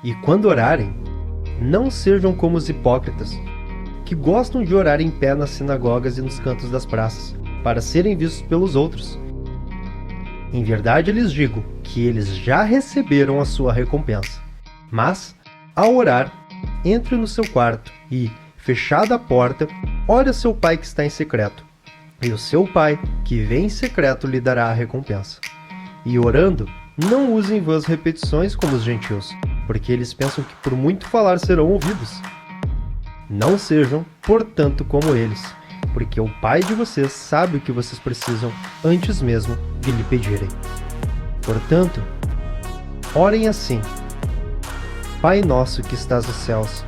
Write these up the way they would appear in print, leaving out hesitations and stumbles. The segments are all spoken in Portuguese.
E quando orarem, não sejam como os hipócritas, que gostam de orar em pé nas sinagogas e nos cantos das praças, para serem vistos pelos outros. Em verdade lhes digo que eles já receberam a sua recompensa. Mas, ao orar, entre no seu quarto e, fechada a porta, ore a seu pai que está em secreto. E o seu pai, que vem em secreto, lhe dará a recompensa. E orando, não usem vãs repetições como os gentios, porque eles pensam que por muito falar serão ouvidos. Não sejam, portanto, como eles, porque o Pai de vocês sabe o que vocês precisam antes mesmo de lhe pedirem. Portanto, orem assim: Pai nosso que estás nos céus,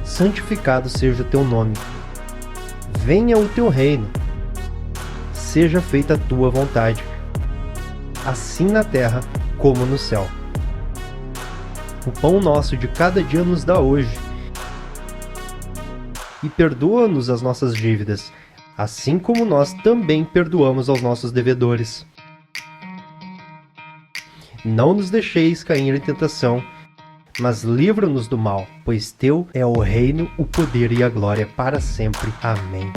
santificado seja o teu nome. Venha o teu reino. Seja feita a tua vontade, assim na terra como no céu. O pão nosso de cada dia nos dá hoje. E perdoa-nos as nossas dívidas, assim como nós também perdoamos aos nossos devedores. Não nos deixeis cair em tentação, mas livra-nos do mal, pois teu é o reino, o poder e a glória para sempre. Amém.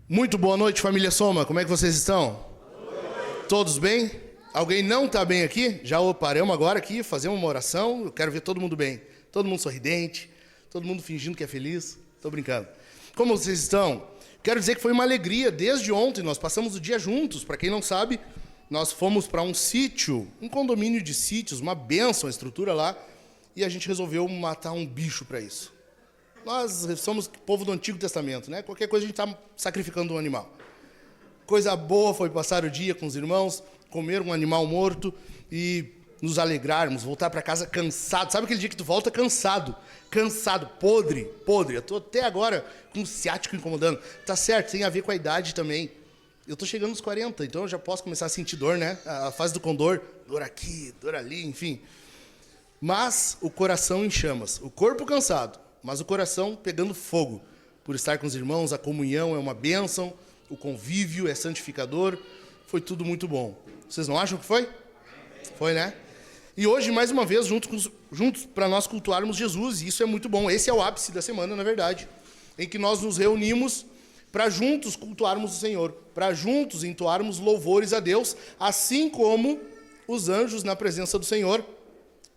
Muito boa noite, família Soma. Como é que vocês estão? Todos bem? Alguém não está bem aqui? Já paramos agora aqui, fazer uma oração. Eu quero ver todo mundo bem. Todo mundo sorridente, todo mundo fingindo que é feliz. Estou brincando. Como vocês estão? Quero dizer que foi uma alegria. Desde ontem nós passamos o dia juntos. Para quem não sabe, nós fomos para um sítio, um condomínio de sítios, uma bênção, a estrutura lá, e a gente resolveu matar um bicho para isso. Nós somos povo do Antigo Testamento, né? Qualquer coisa a gente está sacrificando um animal. Coisa boa foi passar o dia com os irmãos, comer um animal morto e nos alegrarmos, voltar para casa cansado. Sabe aquele dia que tu volta cansado? Cansado, podre. Eu estou até agora com o ciático incomodando. Tá certo, tem a ver com a idade também. Eu estou chegando nos 40, então eu já posso começar a sentir dor, né? A fase do condor, dor aqui, dor ali, enfim. Mas o coração em chamas, o corpo cansado, mas o coração pegando fogo, por estar com os irmãos. A comunhão é uma bênção, o convívio é santificador, foi tudo muito bom. Vocês não acham que foi? Foi, né? E hoje, mais uma vez, juntos para nós cultuarmos Jesus, e isso é muito bom. Esse é o ápice da semana, na verdade, em que nós nos reunimos para juntos cultuarmos o Senhor, para juntos entoarmos louvores a Deus, assim como os anjos na presença do Senhor.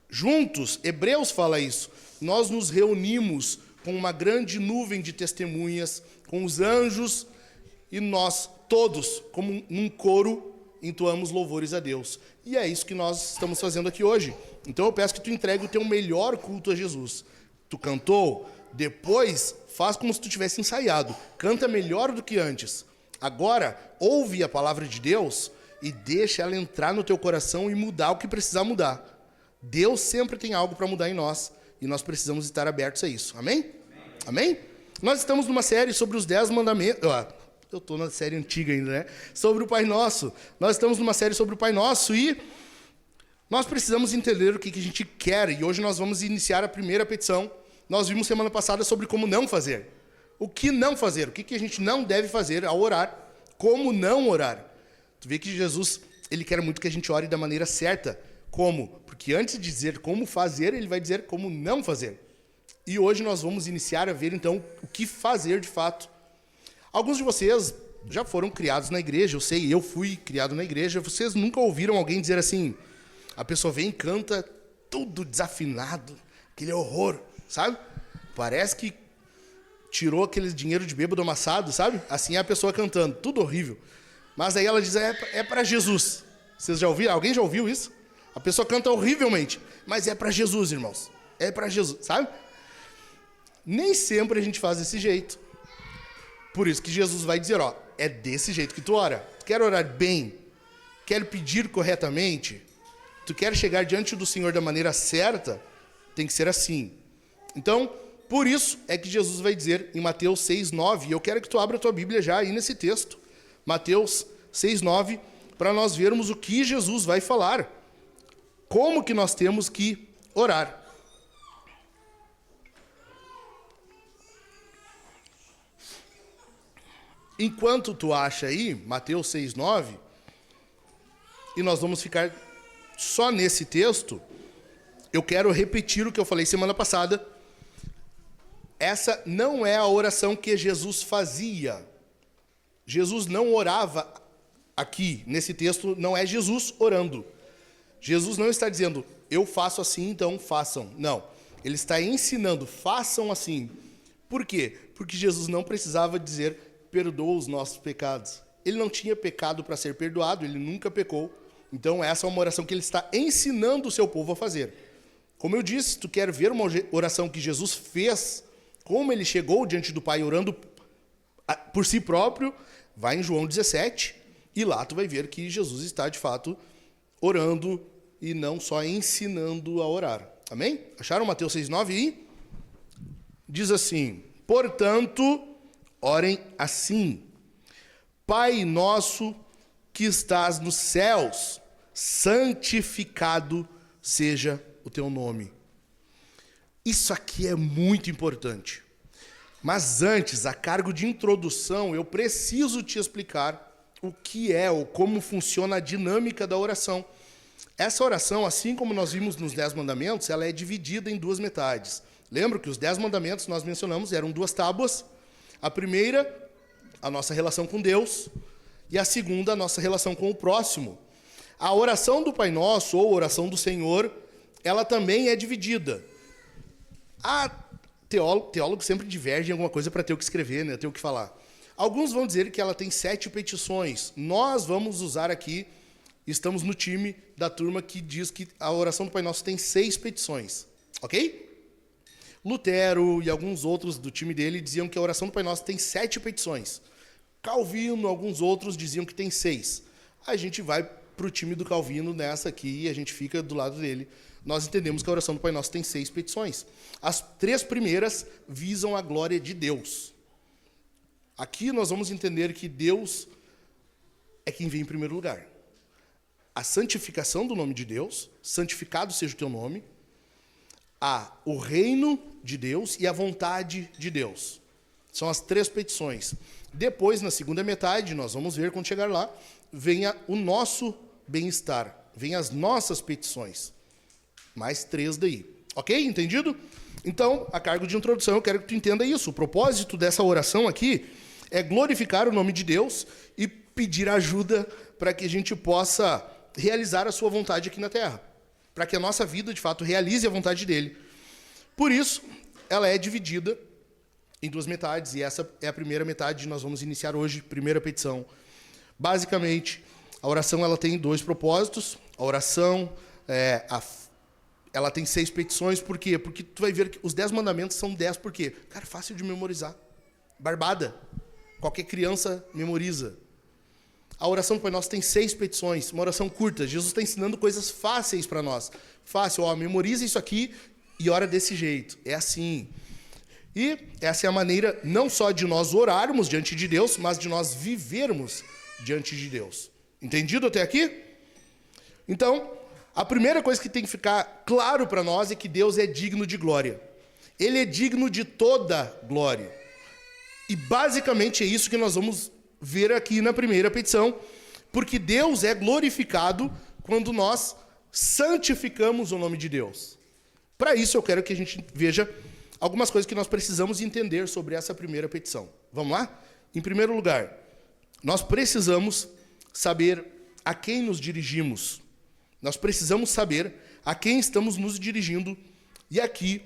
Juntos, Hebreus fala isso. Nós nos reunimos com uma grande nuvem de testemunhas, com os anjos, e nós todos, como num coro, entoamos louvores a Deus. E é isso que nós estamos fazendo aqui hoje. Então eu peço que tu entregue o teu melhor culto a Jesus. Tu cantou, depois faz como se tu tivesse ensaiado. Canta melhor do que antes. Agora, ouve a palavra de Deus e deixa ela entrar no teu coração e mudar o que precisar mudar. Deus sempre tem algo para mudar em nós. E nós precisamos estar abertos a isso. Amém? Amém? Nós estamos numa série sobre os 10 mandamentos. Eu estou na série antiga ainda, né? Sobre o Pai Nosso. Nós estamos numa série sobre o Pai Nosso e nós precisamos entender o que a gente quer. E hoje nós vamos iniciar a primeira petição. Nós vimos semana passada sobre como não fazer. O que não fazer? O que a gente não deve fazer ao orar? Como não orar? Tu vê que Jesus, ele quer muito que a gente ore da maneira certa. Como? Porque antes de dizer como fazer, ele vai dizer como não fazer. E hoje nós vamos iniciar a ver, então, o que fazer de fato. Alguns de vocês já foram criados na igreja, eu sei, eu fui criado na igreja. Vocês nunca ouviram alguém dizer assim, a pessoa vem e canta tudo desafinado, aquele horror, sabe? Parece que tirou aquele dinheiro de bêbado amassado, sabe? Assim é a pessoa cantando, tudo horrível. Mas aí ela diz, é para Jesus. Vocês já ouviram? Alguém já ouviu isso? A pessoa canta horrivelmente, mas é para Jesus, irmãos. É para Jesus, sabe? Nem sempre a gente faz desse jeito. Por isso que Jesus vai dizer, é desse jeito que tu ora. Tu quer orar bem? Quer pedir corretamente? Tu quer chegar diante do Senhor da maneira certa? Tem que ser assim. Então, por isso é que Jesus vai dizer em Mateus 6:9, e eu quero que tu abra a tua Bíblia já aí nesse texto. Mateus 6:9, para nós vermos o que Jesus vai falar. como que nós temos que orar. Enquanto tu acha aí, Mateus 6,9, e nós vamos ficar só nesse texto, eu quero repetir o que eu falei semana passada. Essa não é a oração que Jesus fazia. Jesus não orava aqui, nesse texto, não é Jesus orando. Jesus não está dizendo, eu faço assim, então façam. Não, ele está ensinando, façam assim. Por quê? Porque Jesus não precisava dizer, perdoa os nossos pecados. Ele não tinha pecado para ser perdoado, ele nunca pecou. Então essa é uma oração que ele está ensinando o seu povo a fazer. Como eu disse, se tu quer ver uma oração que Jesus fez, como ele chegou diante do Pai orando por si próprio, vai em João 17, e lá tu vai ver que Jesus está de fato orando e não só ensinando a orar. Amém? Acharam Mateus 6,9 aí? Diz assim, portanto, orem assim, Pai nosso que estás nos céus, santificado seja o teu nome. Isso aqui é muito importante. Mas antes, a cargo de introdução, eu preciso te explicar o que é ou como funciona a dinâmica da oração. Essa oração, assim como nós vimos nos 10 mandamentos, ela é dividida em duas metades. Lembra que os 10 mandamentos nós mencionamos eram 2 tábuas. A primeira, a nossa relação com Deus, e a segunda, a nossa relação com o próximo. A oração do Pai Nosso, ou oração do Senhor, ela também é dividida. Teólogos sempre divergem em alguma coisa para ter o que escrever, né, ter o que falar. Alguns vão dizer que ela tem 7 petições. Nós vamos usar aqui, estamos no time da turma que diz que a oração do Pai Nosso tem 6 petições. Ok? Lutero e alguns outros do time dele diziam que a oração do Pai Nosso tem 7 petições. Calvino, alguns outros diziam que tem 6. A gente vai para o time do Calvino nessa aqui e a gente fica do lado dele. Nós entendemos que a oração do Pai Nosso tem 6 petições. As 3 primeiras visam a glória de Deus. Aqui nós vamos entender que Deus é quem vem em primeiro lugar. A santificação do nome de Deus, santificado seja o teu nome, o reino de Deus e a vontade de Deus. São as 3 petições. Depois, na segunda metade, nós vamos ver quando chegar lá, venha o nosso bem-estar, venha as nossas petições. Mais 3 daí. Ok? Entendido? Então, a cargo de introdução, eu quero que tu entenda isso. O propósito dessa oração aqui é glorificar o nome de Deus e pedir ajuda para que a gente possa realizar a sua vontade aqui na terra. Para que a nossa vida, de fato, realize a vontade dele. Por isso, ela é dividida em 2 metades, e essa é a primeira metade, nós vamos iniciar hoje, primeira petição. Basicamente, a oração ela tem 2 propósitos. A oração, ela tem 6 petições, por quê? Porque tu vai ver que os 10 mandamentos são 10, por quê? Cara, fácil de memorizar. Barbada. Qualquer criança memoriza. A oração do Pai Nosso tem 6 petições, uma oração curta. Jesus está ensinando coisas fáceis para nós. Fácil, memoriza isso aqui e ora desse jeito. É assim. E essa é a maneira não só de nós orarmos diante de Deus, mas de nós vivermos diante de Deus. Entendido até aqui? Então, a primeira coisa que tem que ficar claro para nós é que Deus é digno de glória. Ele é digno de toda glória. E basicamente é isso que nós vamos ver aqui na primeira petição, porque Deus é glorificado quando nós santificamos o nome de Deus. Para isso eu quero que a gente veja algumas coisas que nós precisamos entender sobre essa primeira petição. Vamos lá? Em primeiro lugar, nós precisamos saber a quem nos dirigimos. Nós precisamos saber a quem estamos nos dirigindo. E aqui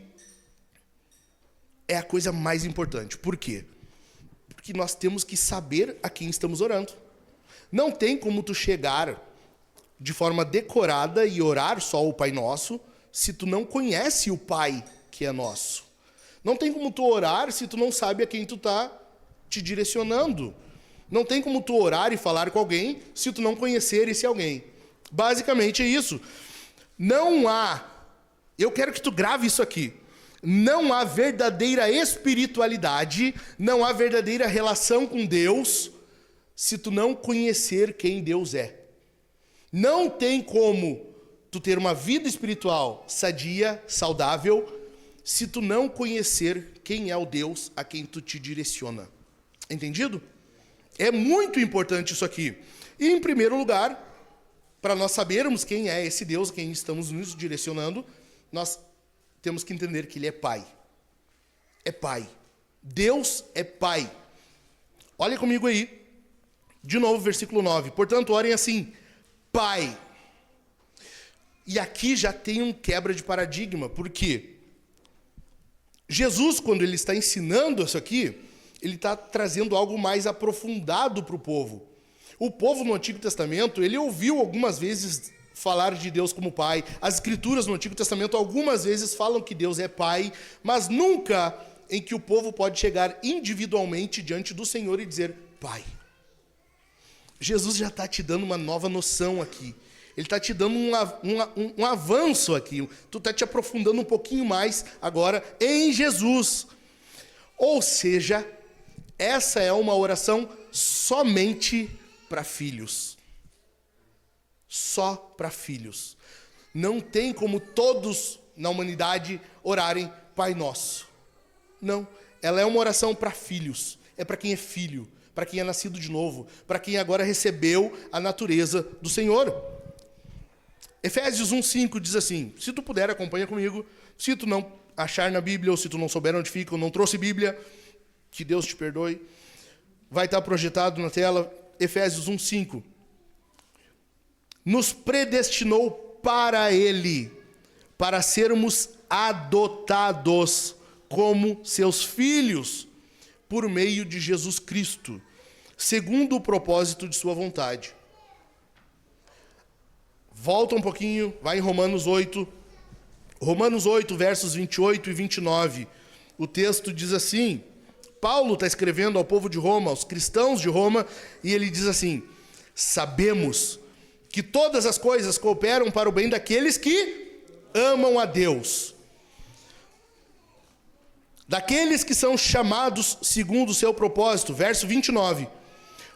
é a coisa mais importante. Por quê? Porque nós temos que saber a quem estamos orando. Não tem como tu chegar de forma decorada e orar só o Pai Nosso se tu não conhece o Pai que é nosso. Não tem como tu orar se tu não sabe a quem tu está te direcionando. Não tem como tu orar e falar com alguém se tu não conhecer esse alguém. Basicamente é isso. Eu quero que tu grave isso aqui. Não há verdadeira espiritualidade, não há verdadeira relação com Deus se tu não conhecer quem Deus é. Não tem como tu ter uma vida espiritual sadia, saudável, se tu não conhecer quem é o Deus a quem tu te direciona. Entendido? É muito importante isso aqui. E em primeiro lugar, para nós sabermos quem é esse Deus a quem estamos nos direcionando, nós temos que entender que Ele é Pai. É Pai. Deus é Pai. Olha comigo aí. De novo, versículo 9. Portanto, orem assim: Pai. E aqui já tem um quebra de paradigma. Por quê? Jesus, quando ele está ensinando isso aqui, ele está trazendo algo mais aprofundado para o povo. O povo no Antigo Testamento, ele ouviu algumas vezes falar de Deus como Pai. As Escrituras no Antigo Testamento algumas vezes falam que Deus é Pai, mas nunca em que o povo pode chegar individualmente diante do Senhor e dizer Pai. Jesus já está te dando uma nova noção aqui. Ele está te dando um avanço aqui. Tu está te aprofundando um pouquinho mais agora em Jesus. Ou seja, essa é uma oração somente para filhos. Só para filhos. Não tem como todos na humanidade orarem Pai Nosso. Não. Ela é uma oração para filhos. É para quem é filho. Para quem é nascido de novo. Para quem agora recebeu a natureza do Senhor. Efésios 1:5 diz assim, se tu puder, acompanha comigo. Se tu não achar na Bíblia, ou se tu não souber onde fica, ou não trouxe Bíblia, que Deus te perdoe. Vai estar projetado na tela, Efésios 1:5. Nos predestinou para Ele, para sermos adotados como seus filhos, por meio de Jesus Cristo, segundo o propósito de sua vontade. Volta um pouquinho, vai em Romanos 8. Romanos 8, versos 28 e 29. O texto diz assim, Paulo está escrevendo ao povo de Roma, aos cristãos de Roma, e ele diz assim, sabemos que todas as coisas cooperam para o bem daqueles que amam a Deus, daqueles que são chamados segundo o seu propósito. Verso 29.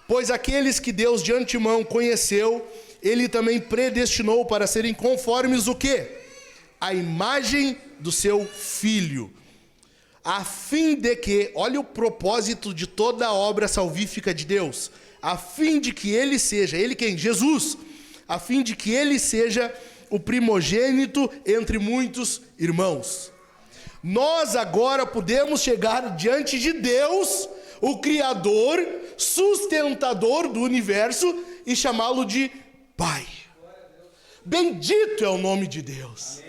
Pois aqueles que Deus de antemão conheceu, Ele também predestinou para serem conformes o quê? A imagem do seu Filho, a fim de que, olha o propósito de toda a obra salvífica de Deus, a fim de que Ele seja, Ele quem? Jesus, a fim de que Ele seja o primogênito entre muitos irmãos. Nós agora podemos chegar diante de Deus, o Criador, sustentador do universo, e chamá-lo de Pai. Bendito é o nome de Deus.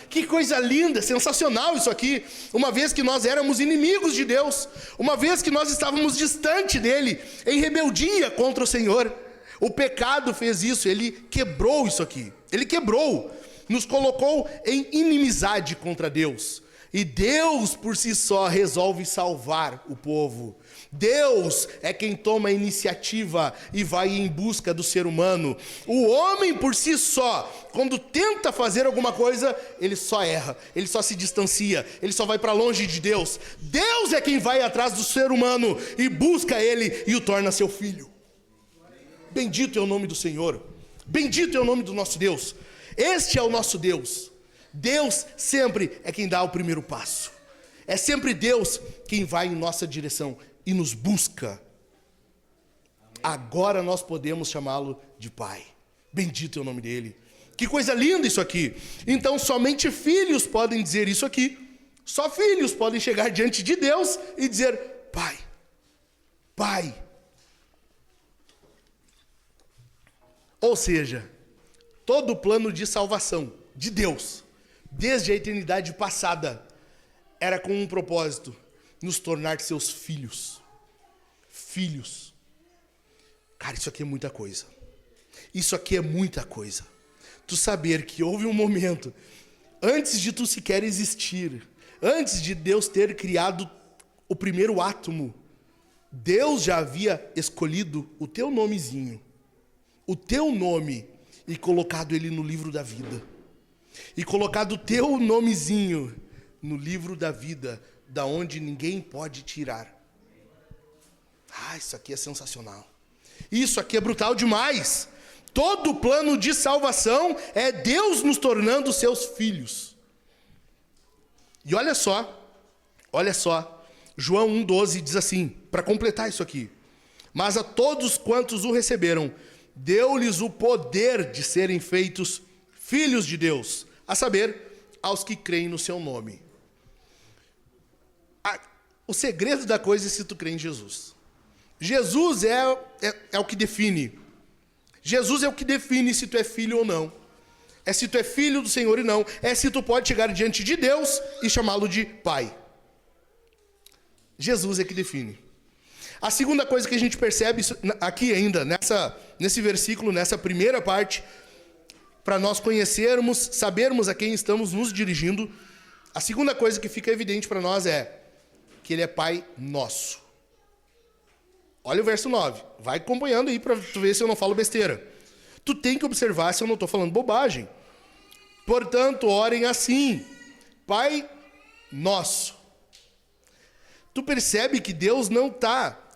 Que coisa linda, sensacional isso aqui. Uma vez que nós éramos inimigos de Deus, uma vez que nós estávamos distante dele, em rebeldia contra o Senhor, o pecado fez isso, ele quebrou isso aqui. Ele quebrou, nos colocou em inimizade contra Deus. E Deus por si só resolve salvar o povo. Deus é quem toma a iniciativa e vai em busca do ser humano. O homem por si só, quando tenta fazer alguma coisa, ele só erra, ele só se distancia, ele só vai para longe de Deus. Deus é quem vai atrás do ser humano e busca ele e o torna seu filho. Bendito é o nome do Senhor. Bendito é o nome do nosso Deus. Este é o nosso Deus. Deus sempre é quem dá o primeiro passo. É sempre Deus quem vai em nossa direção e nos busca. Agora nós podemos chamá-lo de Pai. Bendito é o nome dele. Que coisa linda isso aqui. Então somente filhos podem dizer isso aqui. Só filhos podem chegar diante de Deus e dizer Pai. Pai. Ou seja, todo o plano de salvação de Deus, desde a eternidade passada, era com um propósito: nos tornar seus filhos. Filhos. Cara, isso aqui é muita coisa. Isso aqui é muita coisa. Tu saber que houve um momento, antes de tu sequer existir, antes de Deus ter criado o primeiro átomo, Deus já havia escolhido o teu nomezinho, o teu nome, e colocado ele no livro da vida. E colocado o teu nomezinho no livro da vida, da onde ninguém pode tirar. Ah, isso aqui é sensacional. Isso aqui é brutal demais. Todo o plano de salvação é Deus nos tornando seus filhos. E olha só, João 1,12 diz assim, para completar isso aqui: mas a todos quantos o receberam, deu-lhes o poder de serem feitos filhos de Deus, a saber, aos que creem no seu nome. O segredo da coisa é se tu crê em Jesus. Jesus é o que define. Jesus é o que define se tu é filho ou não. É se tu é filho do Senhor e não. É se tu pode chegar diante de Deus e chamá-lo de Pai. Jesus é que define. A segunda coisa que a gente percebe aqui ainda, nesse versículo, nessa primeira parte, para nós conhecermos, sabermos a quem estamos nos dirigindo, a segunda coisa que fica evidente para nós é que Ele é Pai nosso. Olha o verso 9. Vai acompanhando aí para tu ver se eu não falo besteira. Tu tem que observar se eu não estou falando bobagem. Portanto, orem assim: Pai nosso. Tu percebe que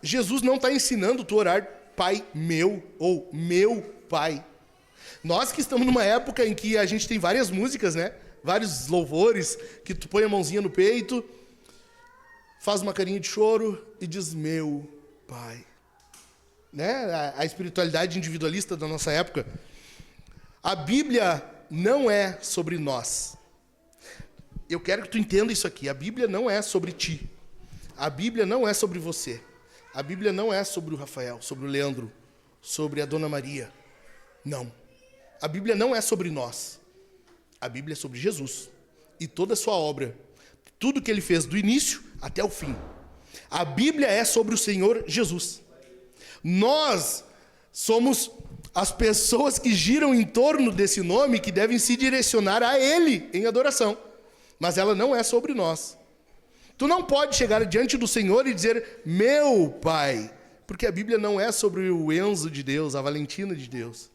Jesus não está ensinando tu a orar Pai meu ou meu Pai. Nós que estamos numa época em que a gente tem várias músicas, né? Vários louvores, que tu põe a mãozinha no peito, faz uma carinha de choro e diz meu Pai. Né? A espiritualidade individualista da nossa época. A Bíblia não é sobre nós. Eu quero que tu entenda isso aqui. A Bíblia não é sobre ti. A Bíblia não é sobre você. A Bíblia não é sobre o Rafael, sobre o Leandro, sobre a Dona Maria. Não. A Bíblia não é sobre nós. A Bíblia é sobre Jesus e toda a sua obra. Tudo que Ele fez do início até o fim. A Bíblia é sobre o Senhor Jesus. Nós somos as pessoas que giram em torno desse nome, que devem se direcionar a Ele em adoração. Mas ela não é sobre nós. Tu não pode chegar diante do Senhor e dizer, meu Pai, porque a Bíblia não é sobre o Enzo de Deus, a Valentina de Deus.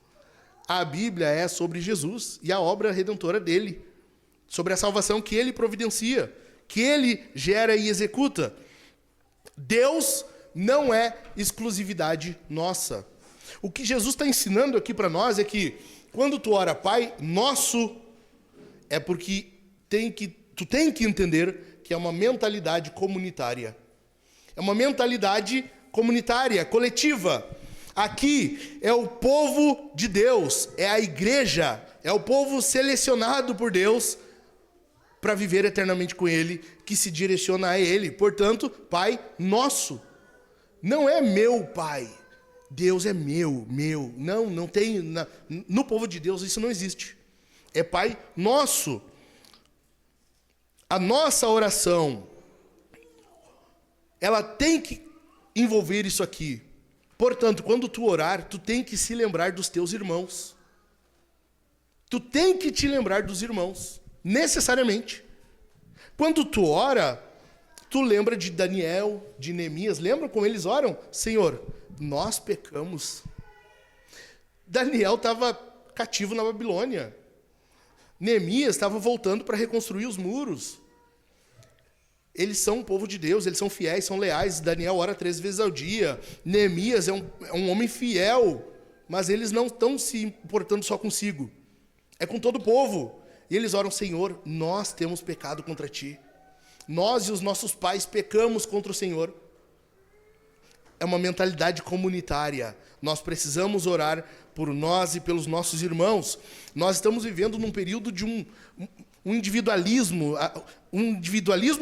A Bíblia é sobre Jesus e a obra redentora dele, sobre a salvação que Ele providencia, que Ele gera e executa. Deus não é exclusividade nossa. O que Jesus está ensinando aqui para nós é que, quando tu ora Pai Nosso, é porque tu tem que entender que é uma mentalidade comunitária. É uma mentalidade comunitária, coletiva. Aqui é o povo de Deus, é a igreja, é o povo selecionado por Deus para viver eternamente com Ele, que se direciona a Ele. Portanto, Pai Nosso. Não é meu Pai. Deus é meu. Não tem. No povo de Deus isso não existe. É Pai Nosso. A nossa oração, ela tem que envolver isso aqui. Portanto, quando tu orar, tu tem que se lembrar dos teus irmãos. Tu tem que te lembrar dos irmãos, necessariamente. Quando tu ora, tu lembra de Daniel, de Neemias. Lembra como eles oram? Senhor, nós pecamos. Daniel estava cativo na Babilônia. Neemias estava voltando para reconstruir os muros. Eles são o povo de Deus, eles são fiéis, são leais. Daniel ora 3 vezes ao dia. Neemias é um homem fiel, mas eles não estão se importando só consigo. É com todo o povo. E eles oram, Senhor, nós temos pecado contra Ti. Nós e os nossos pais pecamos contra o Senhor. É uma mentalidade comunitária. Nós precisamos orar por nós e pelos nossos irmãos. Nós estamos vivendo num período de um individualismo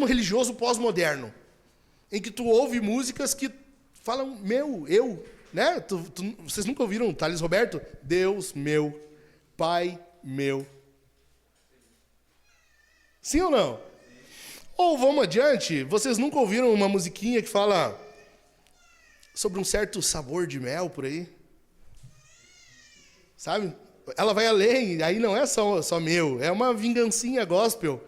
religioso pós-moderno, em que tu ouve músicas que falam meu, eu, né? Vocês nunca ouviram Thales Roberto? Deus meu, Pai meu. Sim ou não? Ou vamos adiante, vocês nunca ouviram uma musiquinha que fala sobre um certo sabor de mel por aí? Sabe? Ela vai além, aí não é só meu, é uma vingancinha gospel.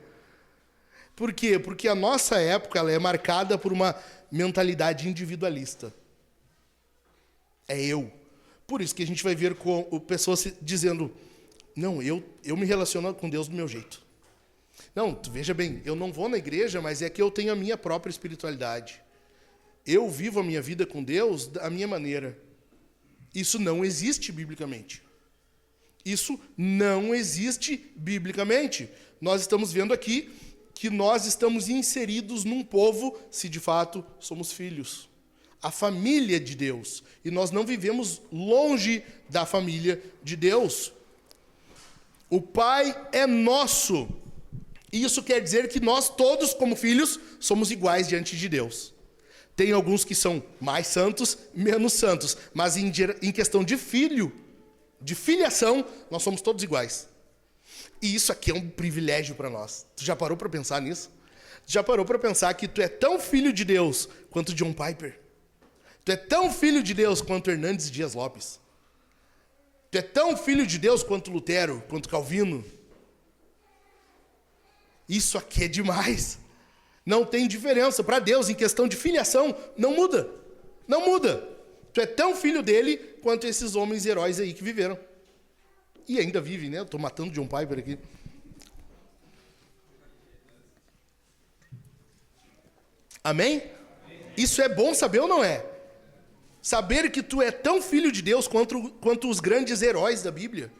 Por quê? Porque a nossa época ela é marcada por uma mentalidade individualista. É eu. Por isso que a gente vai ver com pessoas dizendo, não, eu me relaciono com Deus do meu jeito. Não, tu veja bem, eu não vou na igreja, mas é que eu tenho a minha própria espiritualidade. Eu vivo a minha vida com Deus da minha maneira. Isso não existe biblicamente. Isso não existe biblicamente. Nós estamos vendo aqui que nós estamos inseridos num povo, se de fato somos filhos. A família de Deus. E nós não vivemos longe da família de Deus. O Pai é nosso. Isso quer dizer que nós todos, como filhos, somos iguais diante de Deus. Tem alguns que são mais santos, menos santos. Mas em questão de filho, de filiação, nós somos todos iguais. E isso aqui é um privilégio para nós. Tu já parou para pensar nisso? Tu já parou para pensar que tu é tão filho de Deus quanto John Piper? Tu é tão filho de Deus quanto Hernandes Dias Lopes? Tu é tão filho de Deus quanto Lutero, quanto Calvino? Isso aqui é demais. Não tem diferença. Para Deus, em questão de filiação, não muda. Não muda. Tu é tão filho dele quanto esses homens heróis aí que viveram. E ainda vive, né? Eu estou matando John Piper aqui. Amém? Isso é bom saber ou não é? Saber que tu é tão filho de Deus quanto os grandes heróis da Bíblia.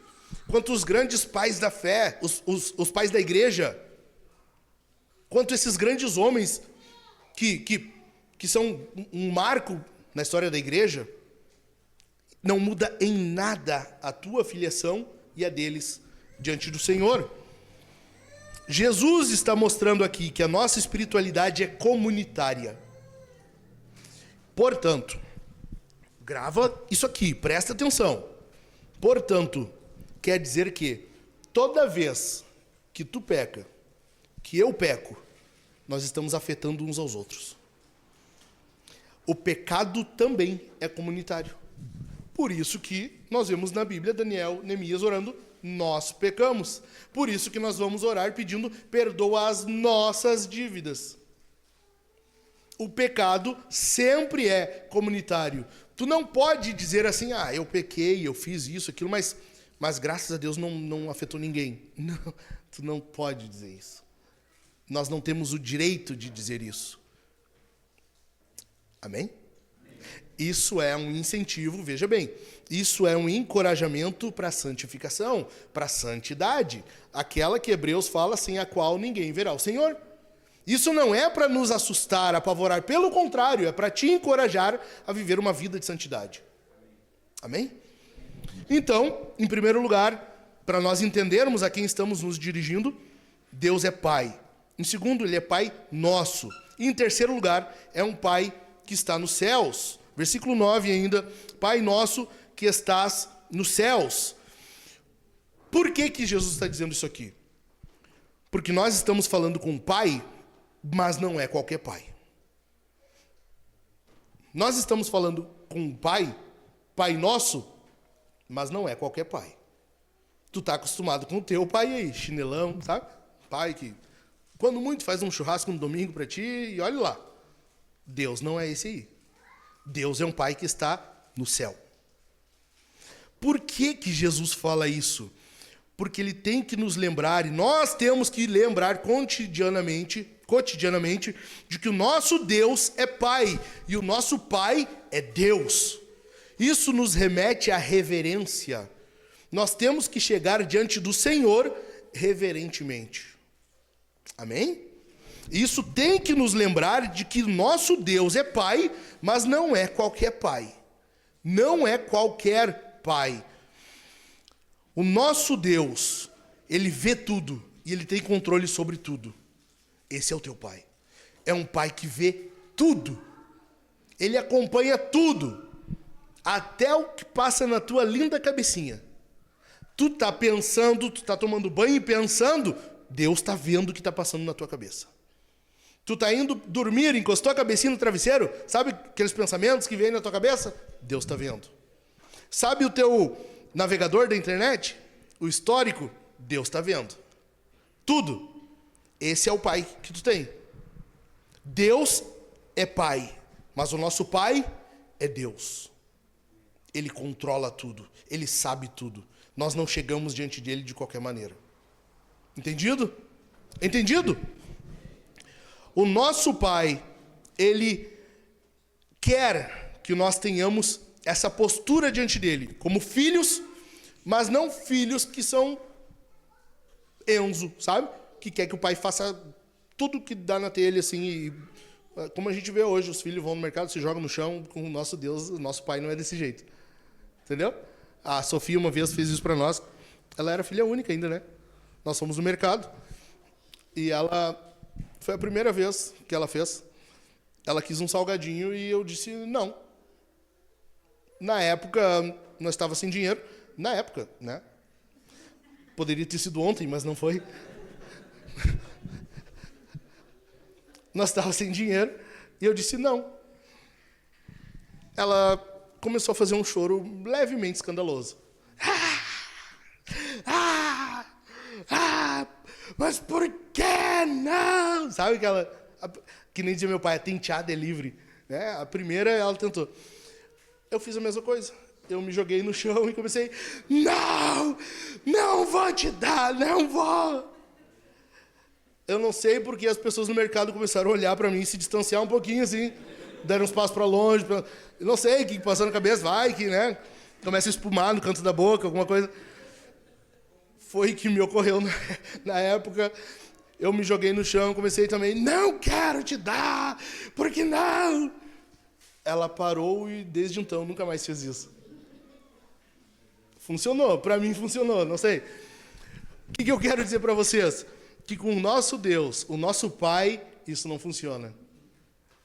Quanto os grandes pais da fé, os pais da igreja. Quanto esses grandes homens que são um marco na história da igreja. Não muda em nada a tua filiação e a deles diante do Senhor. Jesus está mostrando aqui que a nossa espiritualidade é comunitária. Portanto, grava isso aqui, presta atenção. Portanto, quer dizer que toda vez que tu peca, que eu peco, nós estamos afetando uns aos outros. O pecado também é comunitário. Por isso que nós vemos na Bíblia Daniel, Neemias orando, nós pecamos. Por isso que nós vamos orar pedindo, perdoa as nossas dívidas. O pecado sempre é comunitário. Tu não pode dizer assim, eu pequei, eu fiz isso, aquilo, mas graças a Deus não afetou ninguém. Não, tu não pode dizer isso. Nós não temos o direito de dizer isso. Amém? Isso é um incentivo, veja bem, isso é um encorajamento para a santificação, para a santidade, aquela que Hebreus fala sem a qual ninguém verá o Senhor. Isso não é para nos assustar, apavorar, pelo contrário, é para te encorajar a viver uma vida de santidade. Amém? Então, em primeiro lugar, para nós entendermos a quem estamos nos dirigindo, Deus é Pai. Em segundo, Ele é Pai nosso. E em terceiro lugar, é um Pai que está nos céus. Versículo 9 ainda, Pai nosso que estás nos céus. Por que Jesus está dizendo isso aqui? Porque nós estamos falando com um Pai, mas não é qualquer Pai. Nós estamos falando com um Pai, Pai nosso, mas não é qualquer Pai. Tu tá acostumado com o teu pai aí, chinelão, sabe? Pai que, quando muito, faz um churrasco no domingo para ti e olha lá. Deus não é esse aí. Deus é um Pai que está no céu. Por que Jesus fala isso? Porque Ele tem que nos lembrar, e nós temos que lembrar cotidianamente, de que o nosso Deus é Pai, e o nosso Pai é Deus. Isso nos remete à reverência. Nós temos que chegar diante do Senhor reverentemente. Amém? Isso tem que nos lembrar de que nosso Deus é Pai, mas não é qualquer Pai. Não é qualquer Pai. O nosso Deus, Ele vê tudo e Ele tem controle sobre tudo. Esse é o teu Pai. É um Pai que vê tudo. Ele acompanha tudo. Até o que passa na tua linda cabecinha. Tu tá pensando, tu tá tomando banho e pensando, Deus tá vendo o que tá passando na tua cabeça. Tu tá indo dormir, encostou a cabecinha no travesseiro, sabe aqueles pensamentos que vêm na tua cabeça? Deus tá vendo. Sabe o teu navegador da internet? O histórico? Deus tá vendo. Tudo. Esse é o Pai que tu tem. Deus é Pai, mas o nosso Pai é Deus. Ele controla tudo, Ele sabe tudo. Nós não chegamos diante dele de qualquer maneira. Entendido? Entendido? O nosso Pai, Ele quer que nós tenhamos essa postura diante dele, como filhos, Mas não filhos que são Enzo, sabe? Que quer que o pai faça tudo que dá na telha, assim. E, como a gente vê hoje, os filhos vão no mercado, se jogam no chão. Com o nosso Deus, o nosso pai não é desse jeito. Entendeu? A Sofia uma vez fez isso pra nós. Ela era filha única ainda, né? Nós fomos no mercado. E ela... Foi a primeira vez que ela fez. Ela quis um salgadinho e eu disse não. Na época, nós estávamos sem dinheiro. Na época, né? Poderia ter sido ontem, mas não foi. Nós estávamos sem dinheiro e eu disse não. Ela começou a fazer um choro levemente escandaloso. Mas por que não? Sabe aquela... Que nem dizia meu pai, a tenteada é livre. Né? A primeira, ela tentou. Eu fiz a mesma coisa. Eu me joguei no chão e comecei... Não vou te dar, não vou. Eu não sei porque as pessoas no mercado começaram a olhar para mim e se distanciar um pouquinho, assim. Deram uns passos para longe. Eu não sei o que passou na cabeça. Vai que, né? Começa a espumar no canto da boca, alguma coisa. Foi que me ocorreu na época. Eu me joguei no chão, comecei também, não quero te dar, porque não? Ela parou e desde então nunca mais fez isso. Funcionou, para mim funcionou, não sei. O que eu quero dizer para vocês? Que com o nosso Deus, o nosso Pai, isso não funciona.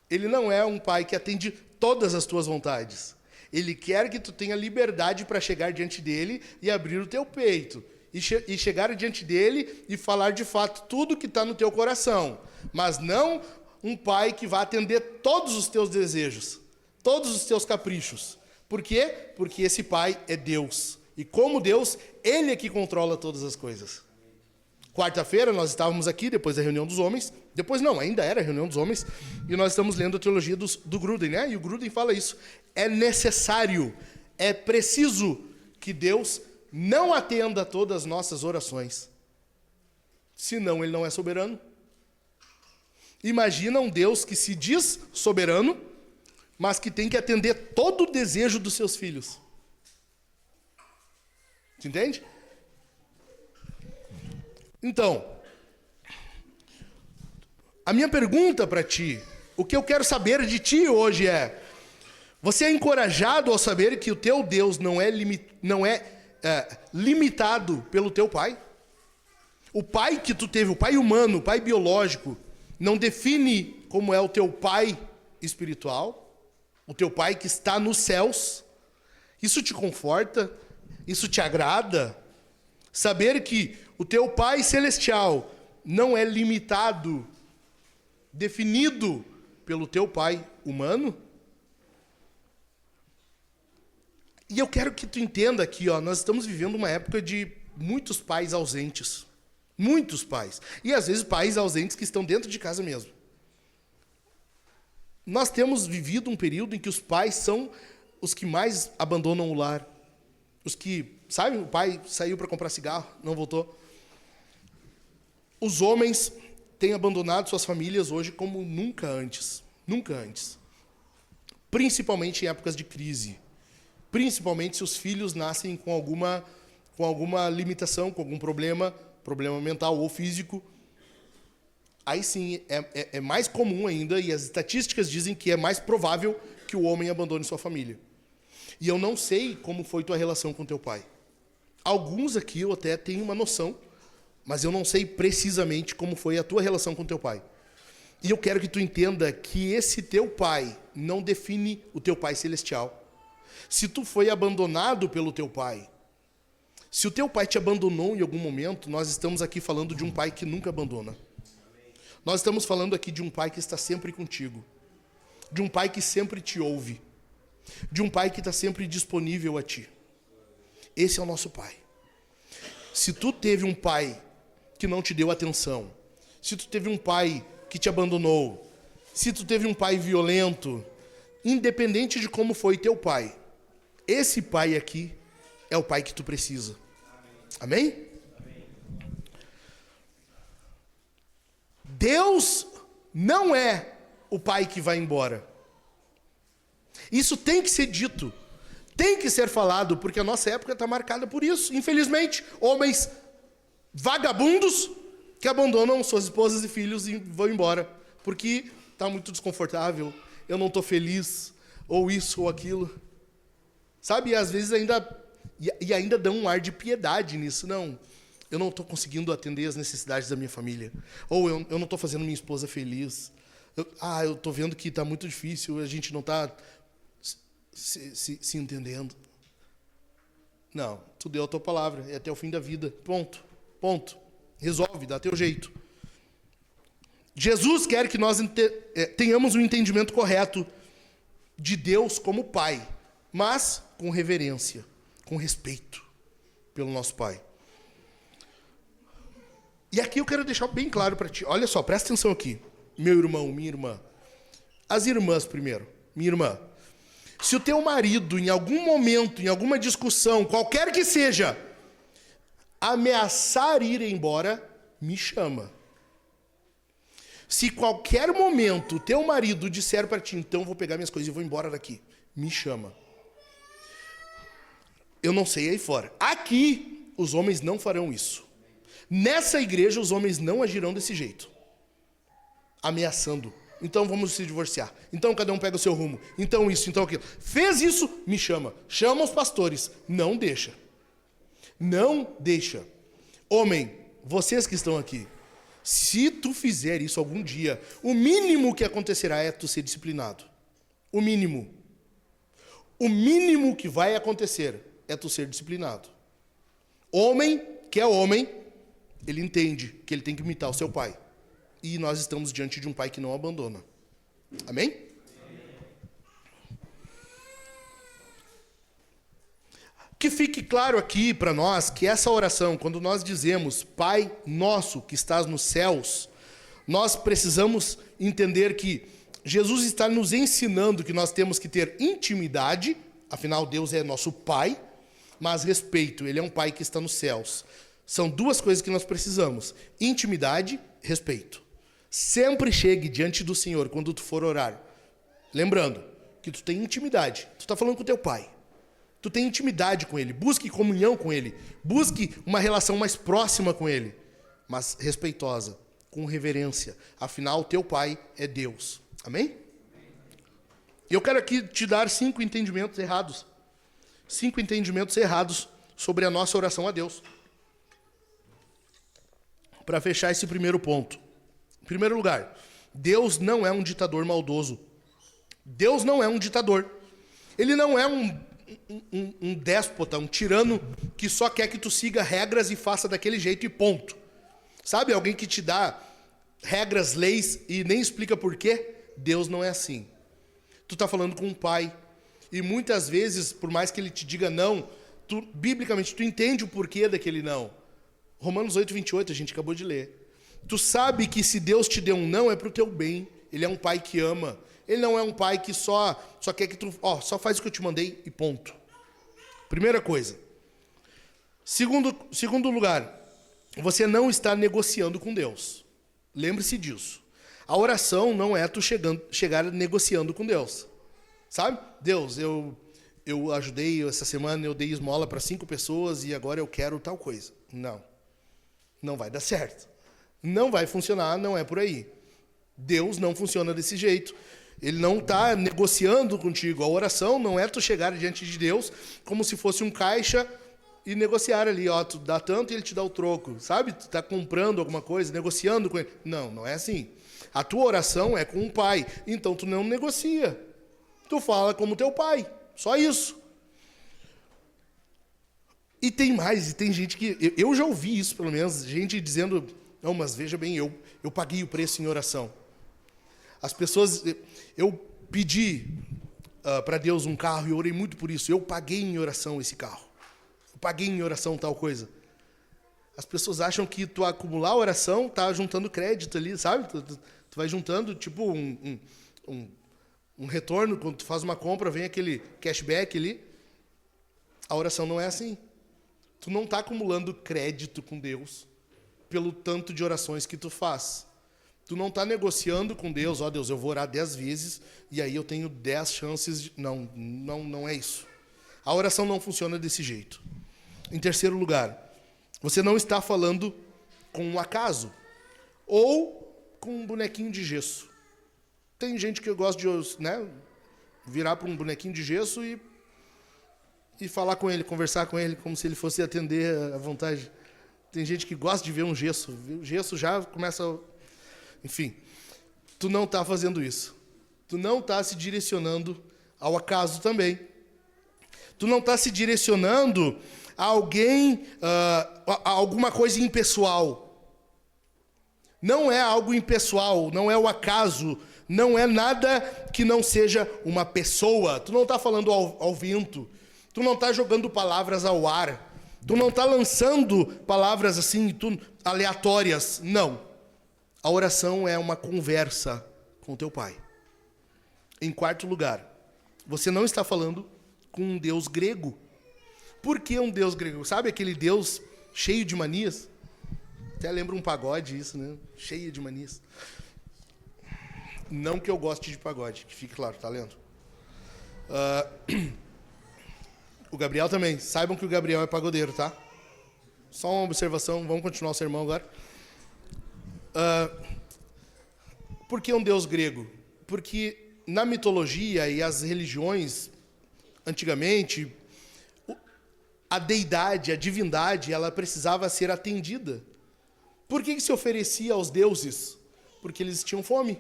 Ele não é um Pai que atende todas as tuas vontades. Ele quer que tu tenha liberdade para chegar diante dele e abrir o teu peito. E chegar diante dele e falar de fato tudo que está no teu coração. Mas não um pai que vai atender todos os teus desejos, todos os teus caprichos. Por quê? Porque esse pai é Deus. E como Deus, ele é que controla todas as coisas. Quarta-feira nós estávamos aqui, depois da reunião dos homens. Depois não, ainda era a reunião dos homens. E nós estamos lendo a teologia do Gruden, né? E o Gruden fala isso. É necessário, é preciso que Deus não atenda a todas as nossas orações. Senão ele não é soberano. Imagina um Deus que se diz soberano, mas que tem que atender todo o desejo dos seus filhos. Você entende? Então, a minha pergunta para ti, o que eu quero saber de ti hoje é: você é encorajado ao saber que o teu Deus não é limitado pelo teu pai? O pai que tu teve, o pai humano, o pai biológico, não define como é o teu pai espiritual, o teu pai que está nos céus. Isso te conforta? Isso te agrada? Saber que o teu pai celestial não é limitado, definido pelo teu pai humano? E eu quero que tu entenda aqui, ó, nós estamos vivendo uma época de muitos pais ausentes. Muitos pais. E às vezes pais ausentes que estão dentro de casa mesmo. Nós temos vivido um período em que os pais são os que mais abandonam o lar. Os que, sabe, o pai saiu para comprar cigarro, não voltou. Os homens têm abandonado suas famílias hoje como nunca antes. Nunca antes. Principalmente em épocas de crise. Principalmente se os filhos nascem com alguma limitação, com algum problema mental ou físico. Aí sim, é mais comum ainda, e as estatísticas dizem que é mais provável que o homem abandone sua família. E eu não sei como foi tua relação com teu pai. Alguns aqui eu até tenho uma noção, mas eu não sei precisamente como foi a tua relação com teu pai. E eu quero que tu entenda que esse teu pai não define o teu pai celestial. Se tu foi abandonado pelo teu pai, se o teu pai te abandonou em algum momento, nós estamos aqui falando de um pai que nunca abandona. Nós estamos falando aqui de um pai que está sempre contigo. De um pai que sempre te ouve. De um pai que está sempre disponível a ti. Esse é o nosso pai. Se tu teve um pai que não te deu atenção, se tu teve um pai que te abandonou, se tu teve um pai violento, independente de como foi teu pai, esse pai aqui é o pai que tu precisa. Amém? Deus não é o pai que vai embora. Isso tem que ser dito. tem que ser falado, porque a nossa época está marcada por isso, infelizmente. Homens vagabundos que abandonam suas esposas e filhos e vão embora, porque está muito desconfortável, eu não estou feliz, ou isso ou aquilo. Sabe, e às vezes ainda dão um ar de piedade nisso. Não, eu não estou conseguindo atender as necessidades da minha família. Ou eu não estou fazendo minha esposa feliz. Eu estou vendo que está muito difícil, a gente não está se entendendo. Não, tu deu a tua palavra, é até o fim da vida. Ponto. Resolve, dá teu jeito. Jesus quer que nós tenhamos um entendimento correto de Deus como Pai, mas com reverência, com respeito pelo nosso Pai. E aqui eu quero deixar bem claro para ti. Olha só, presta atenção aqui. Meu irmão, minha irmã. As irmãs primeiro. Minha irmã. Se o teu marido, em algum momento, em alguma discussão, qualquer que seja, ameaçar ir embora, me chama. Se qualquer momento o teu marido disser para ti, então vou pegar minhas coisas e vou embora daqui, me chama. Eu não sei aí fora. Aqui, os homens não farão isso. Nessa igreja, os homens não agirão desse jeito. Ameaçando. Então vamos se divorciar. Então cada um pega o seu rumo. Então isso, então aquilo. Fez isso, me chama. Chama os pastores. Não deixa. Não deixa. Homem, vocês que estão aqui, se tu fizer isso algum dia, o mínimo que acontecerá é tu ser disciplinado. O mínimo. O mínimo que vai acontecer é tu ser disciplinado. Homem, que é homem, ele entende que ele tem que imitar o seu pai. E nós estamos diante de um pai que não abandona. Amém? Que fique claro aqui para nós que essa oração, quando nós dizemos Pai nosso que estás nos céus, nós precisamos entender que Jesus está nos ensinando que nós temos que ter intimidade, afinal Deus é nosso Pai, mas respeito, Ele é um Pai que está nos céus. São duas coisas que nós precisamos, intimidade, respeito. Sempre chegue diante do Senhor quando tu for orar, lembrando que tu tem intimidade, tu está falando com o teu Pai. Tu tem intimidade com Ele, busque comunhão com Ele, busque uma relação mais próxima com Ele, mas respeitosa, com reverência. Afinal, teu Pai é Deus. Amém? E eu quero aqui te dar 5 entendimentos errados. 5 entendimentos errados sobre a nossa oração a Deus. Para fechar esse primeiro ponto. Em primeiro lugar, Deus não é um ditador maldoso. Deus não é um ditador. Ele não é um déspota, um tirano que só quer que tu siga regras e faça daquele jeito e ponto. Sabe, alguém que te dá regras, leis e nem explica por quê? Deus não é assim. Tu tá falando com um pai e muitas vezes, por mais que ele te diga não, biblicamente tu entende o porquê daquele não. Romanos 8:28 a gente acabou de ler. Tu sabe que se Deus te deu um não é pro teu bem. Ele é um pai que ama. Ele não é um pai que só quer que tu, só faz o que eu te mandei e ponto. Primeira coisa. Segundo lugar, você não está negociando com Deus. Lembre-se disso. A oração não é tu chegar negociando com Deus. Sabe? Deus, eu ajudei essa semana, eu dei esmola para 5 pessoas e agora eu quero tal coisa. Não. Não vai dar certo. Não vai funcionar, não é por aí. Deus não funciona desse jeito. Ele não está negociando contigo. A oração não é tu chegar diante de Deus como se fosse um caixa e negociar ali. Tu dá tanto e ele te dá o troco. Sabe? Tu está comprando alguma coisa, negociando com ele. Não, não é assim. A tua oração é com um pai. Então tu não negocia. Tu fala como teu pai. Só isso. E tem mais. E tem gente que... Eu já ouvi isso, pelo menos. Gente dizendo... Não, mas veja bem, eu paguei o preço em oração. As pessoas... Eu pedi para Deus um carro e orei muito por isso. Eu paguei em oração esse carro. Eu paguei em oração tal coisa. As pessoas acham que tu acumular oração tá juntando crédito ali, sabe? Tu vai juntando, tipo, um retorno. Quando tu faz uma compra, vem aquele cashback ali. A oração não é assim. Tu não tá acumulando crédito com Deus pelo tanto de orações que tu faz. Tu não está negociando com Deus, Deus, eu vou orar 10 vezes e aí eu tenho 10 chances de... Não é isso. A oração não funciona desse jeito. Em terceiro lugar, você não está falando com um acaso ou com um bonequinho de gesso. Tem gente que gosta de, né, virar para um bonequinho de gesso e falar com ele, conversar com ele, como se ele fosse atender à vontade. Tem gente que gosta de ver um gesso. O gesso já começa... Enfim, tu não está fazendo isso. Tu não está se direcionando ao acaso também. Tu não está se direcionando a alguém, a alguma coisa impessoal. Não é algo impessoal, não é o acaso, não é nada que não seja uma pessoa. Tu não está falando ao vento, tu não está jogando palavras ao ar, tu não está lançando palavras assim, aleatórias. Não. A oração é uma conversa com teu Pai. Em quarto lugar, você não está falando com um Deus grego. Por que um Deus grego? Sabe aquele Deus cheio de manias? Até lembra um pagode isso, né? Cheio de manias. Não que eu goste de pagode, que fique claro, tá lendo? O Gabriel também. Saibam que o Gabriel é pagodeiro, tá? Só uma observação, vamos continuar o sermão agora. Por que um Deus grego? Porque na mitologia e as religiões, antigamente, a deidade, a divindade, ela precisava ser atendida. Por que se oferecia aos deuses? Porque eles tinham fome.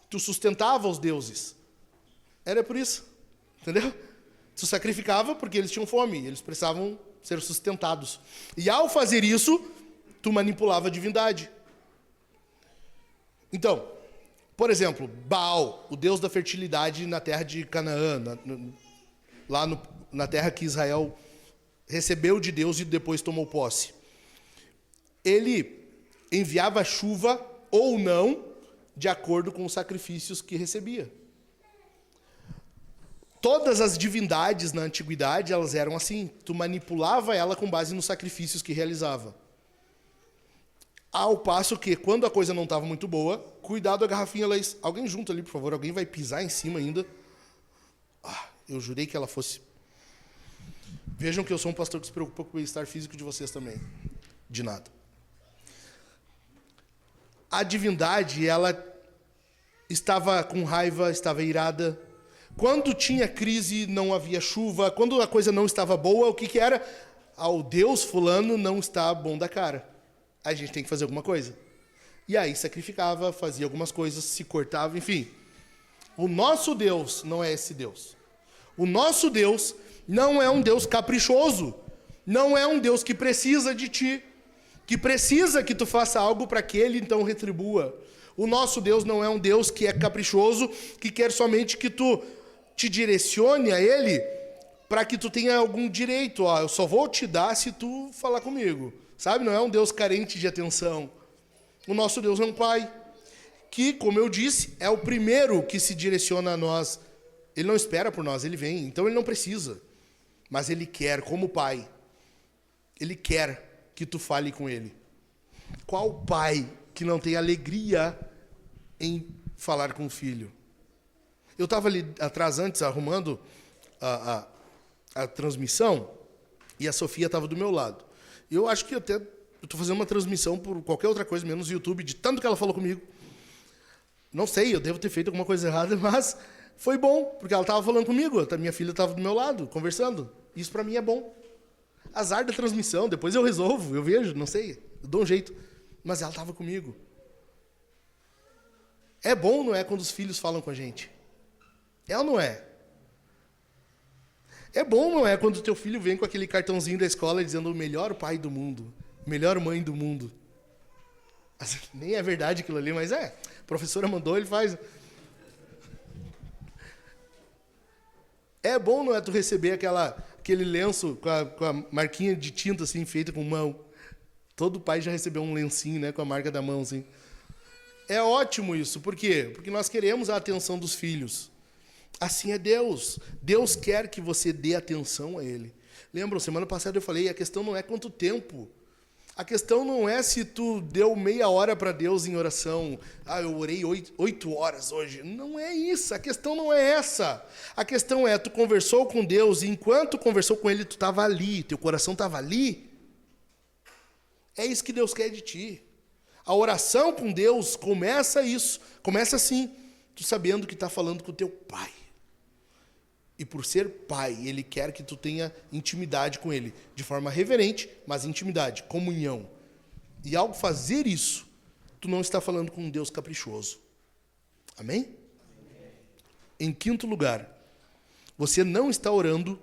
Tu sustentava os deuses. Era por isso. Entendeu? Tu sacrificava porque eles tinham fome. Eles precisavam ser sustentados. E ao fazer isso, tu manipulava a divindade. Então, por exemplo, Baal, o deus da fertilidade na terra de Canaã, na terra que Israel recebeu de Deus e depois tomou posse. Ele enviava chuva ou não, de acordo com os sacrifícios que recebia. Todas as divindades na antiguidade, elas eram assim. Tu manipulava ela com base nos sacrifícios que realizava. Ao passo que, quando a coisa não estava muito boa, cuidado a garrafinha lá. Alguém junto ali, por favor. Alguém vai pisar em cima ainda. Eu jurei que ela fosse... Vejam que eu sou um pastor que se preocupa com o bem-estar físico de vocês também. De nada. A divindade, ela estava com raiva, estava irada. Quando tinha crise, não havia chuva. Quando a coisa não estava boa, o que era? O Deus fulano não está bom da cara. A gente tem que fazer alguma coisa. E aí sacrificava, fazia algumas coisas, se cortava, enfim. O nosso Deus não é esse Deus. O nosso Deus não é um Deus caprichoso. Não é um Deus que precisa de ti. Que precisa que tu faça algo para que Ele então retribua. O nosso Deus não é um Deus que é caprichoso, que quer somente que tu te direcione a Ele para que tu tenha algum direito. Eu só vou te dar se tu falar comigo. Sabe? Não é um Deus carente de atenção. O nosso Deus é um Pai que, como eu disse, é o primeiro que se direciona a nós. Ele não espera por nós, Ele vem. Então Ele não precisa. Mas Ele quer, como Pai. Ele quer que tu fale com Ele. Qual pai que não tem alegria em falar com o filho? Eu estava ali atrás antes, arrumando a transmissão, e a Sofia estava do meu lado. Eu acho que eu estou fazendo uma transmissão por qualquer outra coisa, menos YouTube, de tanto que ela falou comigo. Não sei, eu devo ter feito alguma coisa errada, mas foi bom, porque ela estava falando comigo, a minha filha estava do meu lado, conversando. Isso para mim é bom. Azar da transmissão, depois eu resolvo, eu vejo, não sei, eu dou um jeito. Mas ela estava comigo. É bom, não é, quando os filhos falam com a gente? É ou não é? É bom, não é, quando o teu filho vem com aquele cartãozinho da escola dizendo o melhor pai do mundo, melhor mãe do mundo. Nem é verdade aquilo ali, mas a professora mandou, ele faz. É bom, não é, tu receber aquele lenço com a marquinha de tinta assim, feita com mão. Todo pai já recebeu um lencinho, né, com a marca da mão, assim. É ótimo isso. Por quê? Porque nós queremos a atenção dos filhos. Assim é Deus. Deus quer que você dê atenção a Ele. Lembram, semana passada eu falei, a questão não é quanto tempo. A questão não é se tu deu meia hora para Deus em oração. Eu orei 8 horas hoje. Não é isso. A questão não é essa. A questão é, tu conversou com Deus e enquanto conversou com Ele, tu estava ali. Teu coração estava ali. É isso que Deus quer de ti. A oração com Deus começa assim. Tu sabendo que está falando com o teu Pai. E por ser pai, Ele quer que tu tenha intimidade com Ele. De forma reverente, mas intimidade, comunhão. E ao fazer isso, tu não está falando com um Deus caprichoso. Amém? Em quinto lugar, você não está orando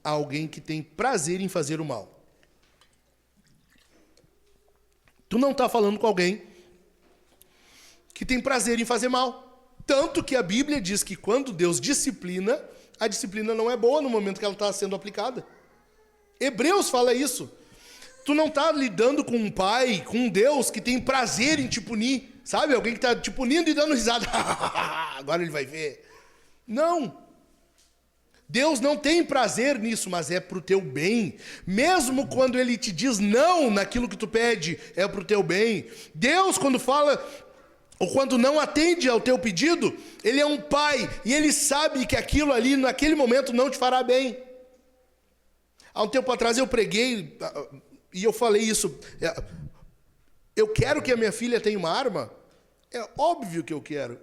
a alguém que tem prazer em fazer o mal. Tu não está falando com alguém que tem prazer em fazer mal. Tanto que a Bíblia diz que quando Deus disciplina, a disciplina não é boa no momento que ela está sendo aplicada. Hebreus fala isso. Tu não está lidando com um pai, com um Deus que tem prazer em te punir. Sabe? Alguém que está te punindo e dando risada. Agora ele vai ver. Não. Deus não tem prazer nisso, mas é para o teu bem. Mesmo quando Ele te diz não naquilo que tu pede, é para o teu bem. Deus, quando fala, ou quando não atende ao teu pedido, Ele é um pai, e Ele sabe que aquilo ali, naquele momento, não te fará bem. Há um tempo atrás eu preguei, e eu falei isso, eu quero que a minha filha tenha uma arma? É óbvio que eu quero.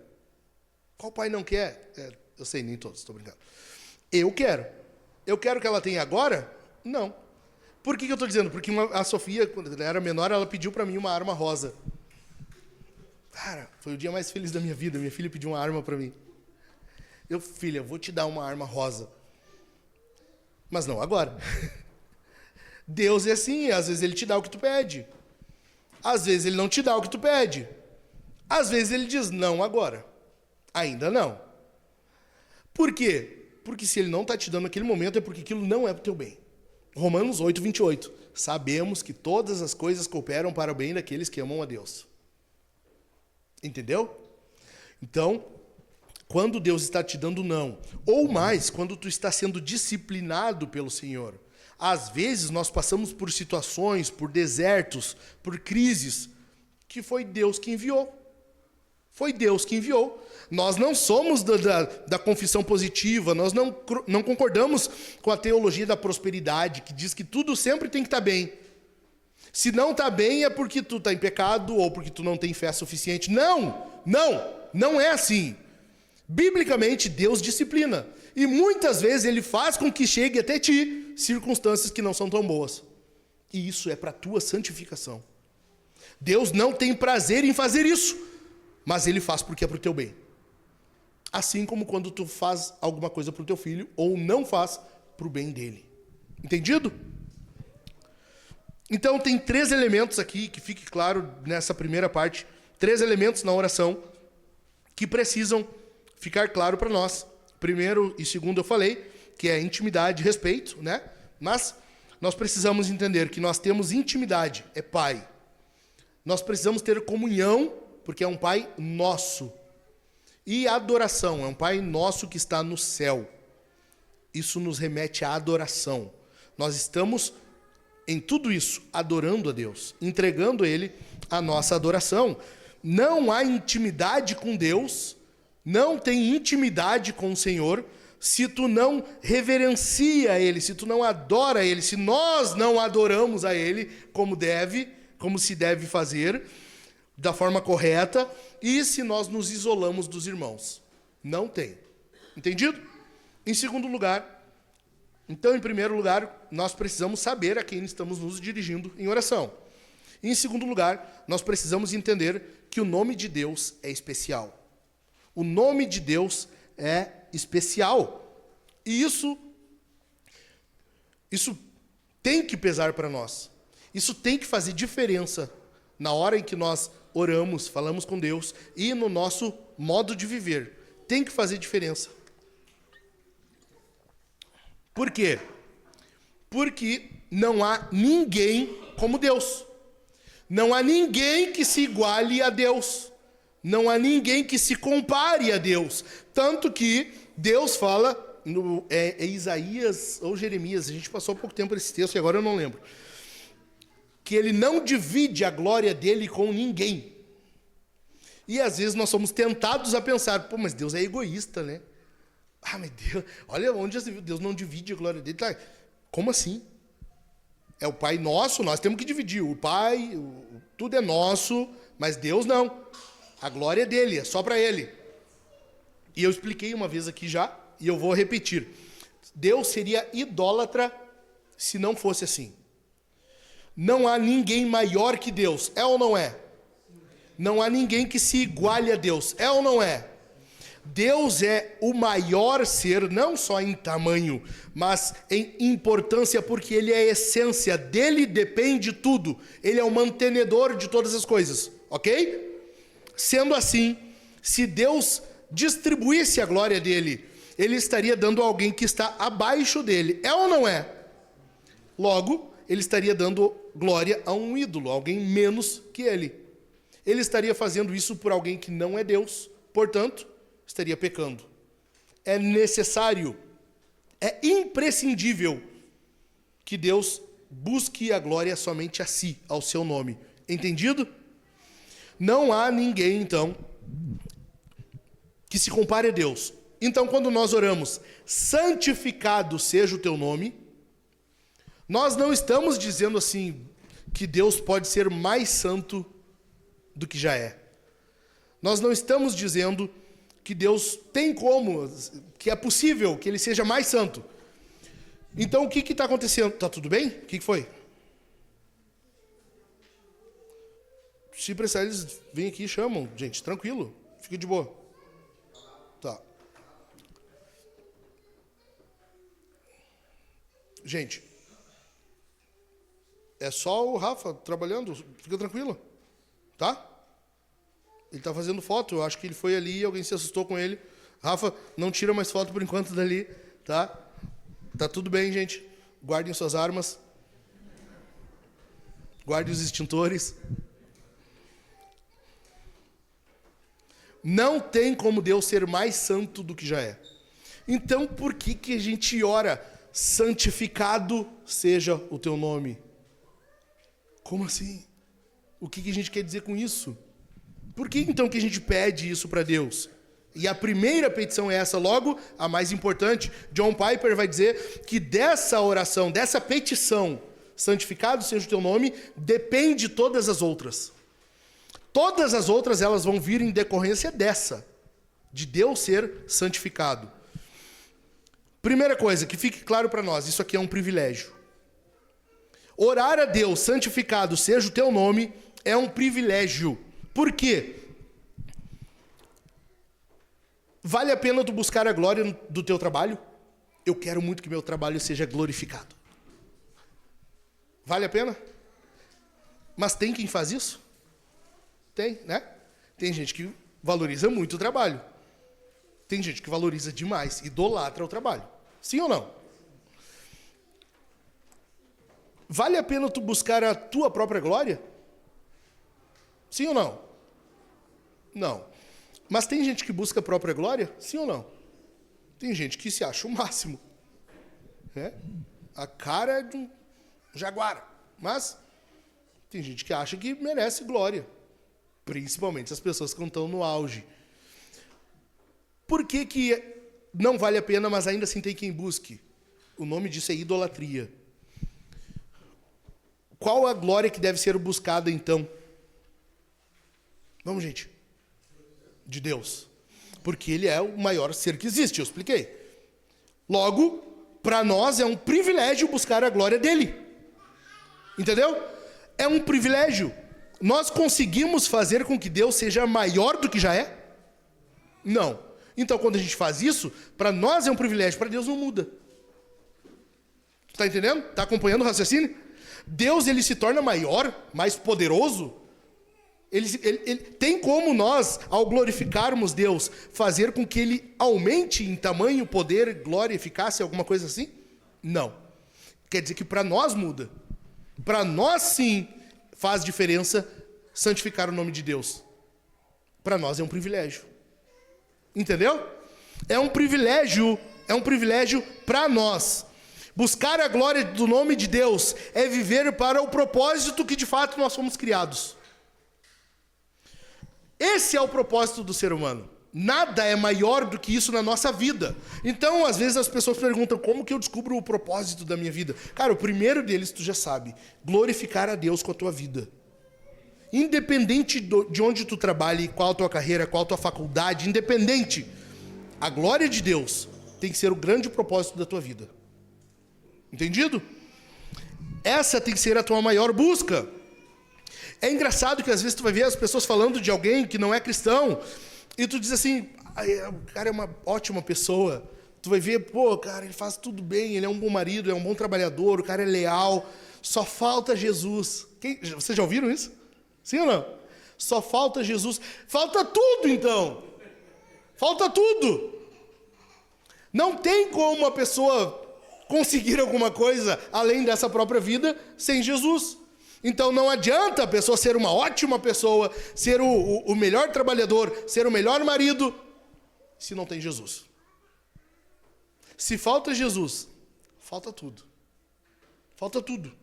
Qual pai não quer? Eu sei, nem todos, estou brincando. Eu quero. Eu quero que ela tenha agora? Não. Por que eu estou dizendo? Porque a Sofia, quando ela era menor, ela pediu para mim uma arma rosa. Cara, foi o dia mais feliz da minha vida. Minha filha pediu uma arma para mim. Filha, eu vou te dar uma arma rosa. Mas não agora. Deus é assim, às vezes Ele te dá o que tu pede. Às vezes Ele não te dá o que tu pede. Às vezes Ele diz, não agora. Ainda não. Por quê? Porque se Ele não está te dando naquele momento, é porque aquilo não é para o teu bem. Romanos 8, 28. Sabemos que todas as coisas cooperam para o bem daqueles que amam a Deus. Entendeu? Então, quando Deus está te dando não, ou mais, quando tu está sendo disciplinado pelo Senhor, às vezes nós passamos por situações, por desertos, por crises, que foi Deus que enviou. Foi Deus que enviou. Nós não somos da confissão positiva, nós não concordamos com a teologia da prosperidade, que diz que tudo sempre tem que estar bem. Se não está bem é porque tu está em pecado ou porque tu não tem fé suficiente. Não é assim. Biblicamente, Deus disciplina. E muitas vezes Ele faz com que chegue até ti circunstâncias que não são tão boas. E isso é para a tua santificação. Deus não tem prazer em fazer isso, mas Ele faz porque é para o teu bem. Assim como quando tu faz alguma coisa para o teu filho ou não faz para o bem dele. Entendido? Então tem 3 elementos aqui, que fique claro nessa primeira parte, 3 elementos na oração que precisam ficar claro para nós. Primeiro e segundo eu falei, que é intimidade e respeito, né? Mas nós precisamos entender que nós temos intimidade, é pai. Nós precisamos ter comunhão, porque é um pai nosso. E adoração, é um pai nosso que está no céu. Isso nos remete à adoração. Nós estamos, em tudo isso, adorando a Deus, entregando a Ele a nossa adoração. Não há intimidade com Deus, não tem intimidade com o Senhor, se tu não reverencia Ele, se tu não adora Ele, se nós não adoramos a Ele como se deve fazer, da forma correta, e se nós nos isolamos dos irmãos. Não tem. Entendido? Em segundo lugar, então, em primeiro lugar, nós precisamos saber a quem estamos nos dirigindo em oração. E, em segundo lugar, nós precisamos entender que o nome de Deus é especial. O nome de Deus é especial. E isso tem que pesar para nós. Isso tem que fazer diferença na hora em que nós oramos, falamos com Deus e no nosso modo de viver. Tem que fazer diferença. Por quê? Porque não há ninguém como Deus. Não há ninguém que se iguale a Deus. Não há ninguém que se compare a Deus. Tanto que Deus fala, é Isaías ou Jeremias, a gente passou há pouco tempo esse texto e agora eu não lembro, que ele não divide a glória dele com ninguém. E às vezes nós somos tentados a pensar, pô, mas Deus é egoísta, né? Ah, mas Deus, olha onde já se viu, Deus não divide a glória dele. Tá, como assim? É o Pai nosso, nós temos que dividir. O Pai, tudo é nosso, mas Deus não. A glória é dele, é só para ele. E eu expliquei uma vez aqui já, e eu vou repetir. Deus seria idólatra se não fosse assim. Não há ninguém maior que Deus, é ou não é? Não há ninguém que se iguale a Deus, é ou não é? Deus é o maior ser, não só em tamanho, mas em importância, porque ele é a essência, dele depende tudo. Ele é o mantenedor de todas as coisas, ok? Sendo assim, se Deus distribuísse a glória dele, ele estaria dando a alguém que está abaixo dele, é ou não é? Logo, ele estaria dando glória a um ídolo, alguém menos que ele. Ele estaria fazendo isso por alguém que não é Deus, portanto, estaria pecando. É necessário, é imprescindível que Deus busque a glória somente a si, ao seu nome. Entendido? Não há ninguém, então, que se compare a Deus. Então, quando nós oramos, santificado seja o teu nome, nós não estamos dizendo assim, que Deus pode ser mais santo do que já é. Nós não estamos dizendo que Deus tem como, que é possível que ele seja mais santo. Então, o que está acontecendo? Está tudo bem? O que foi? Se precisar, eles vêm aqui e chamam. Gente, tranquilo. Fica de boa. Tá. Gente, é só o Rafa trabalhando. Fica tranquilo. Tá? Ele tá fazendo foto. Eu acho que ele foi ali e alguém se assustou com ele. Rafa, não tira mais foto por enquanto dali. Tá? Tá tudo bem, gente. Guardem suas armas. Guardem os extintores. Não tem como Deus ser mais santo do que já é. Então, por que a gente ora, santificado seja o teu nome? Como assim? O que a gente quer dizer com isso? Por que então que a gente pede isso para Deus? E a primeira petição é essa, logo, a mais importante. John Piper vai dizer que dessa oração, dessa petição, santificado seja o teu nome, depende todas as outras. Todas as outras, elas vão vir em decorrência dessa, de Deus ser santificado. Primeira coisa, que fique claro para nós, isso aqui é um privilégio. Orar a Deus, santificado seja o teu nome, é um privilégio. Por quê? Vale a pena tu buscar a glória do teu trabalho? Eu quero muito que meu trabalho seja glorificado. Vale a pena? Mas tem quem faz isso? Tem, né? Tem gente que valoriza muito o trabalho. Tem gente que valoriza demais, idolatra o trabalho. Sim ou não? Vale a pena tu buscar a tua própria glória? Sim ou não? Não. Mas tem gente que busca a própria glória? Sim ou não? Tem gente que se acha o máximo. É? A cara é de um jaguar. Mas tem gente que acha que merece glória. Principalmente as pessoas que estão no auge. Por que não vale a pena, mas ainda assim tem quem busque? O nome disso é idolatria. Qual a glória que deve ser buscada, então? Vamos, gente. De Deus. Porque ele é o maior ser que existe, eu expliquei. Logo, para nós é um privilégio buscar a glória dele. Entendeu? É um privilégio. Nós conseguimos fazer com que Deus seja maior do que já é? Não. Então, quando a gente faz isso, para nós é um privilégio, para Deus não muda. Está entendendo? Está acompanhando o raciocínio? Deus, ele se torna maior, mais poderoso. Ele tem como nós, ao glorificarmos Deus, fazer com que ele aumente em tamanho, poder, glória, eficácia, alguma coisa assim? Não. Quer dizer que para nós muda. Para nós, sim, faz diferença santificar o nome de Deus. Para nós é um privilégio. Entendeu? É um privilégio para nós. Buscar a glória do nome de Deus é viver para o propósito que de fato nós fomos criados. Esse é o propósito do ser humano. Nada é maior do que isso na nossa vida. Então, às vezes as pessoas perguntam, como que eu descubro o propósito da minha vida? Cara, o primeiro deles, tu já sabe, glorificar a Deus com a tua vida. Independente de onde tu trabalhe, qual a tua carreira, qual a tua faculdade, independente, a glória de Deus tem que ser o grande propósito da tua vida. Entendido? Essa tem que ser a tua maior busca. É engraçado que às vezes tu vai ver as pessoas falando de alguém que não é cristão, e tu diz assim, o cara é uma ótima pessoa. Tu vai ver, pô, cara, ele faz tudo bem, ele é um bom marido, é um bom trabalhador, o cara é leal, só falta Jesus. Vocês já ouviram isso? Sim ou não? Só falta Jesus. Falta tudo, então. Falta tudo. Não tem como uma pessoa conseguir alguma coisa além dessa própria vida sem Jesus. Então não adianta a pessoa ser uma ótima pessoa, ser o melhor trabalhador, ser o melhor marido, se não tem Jesus. Se falta Jesus, falta tudo. Falta tudo.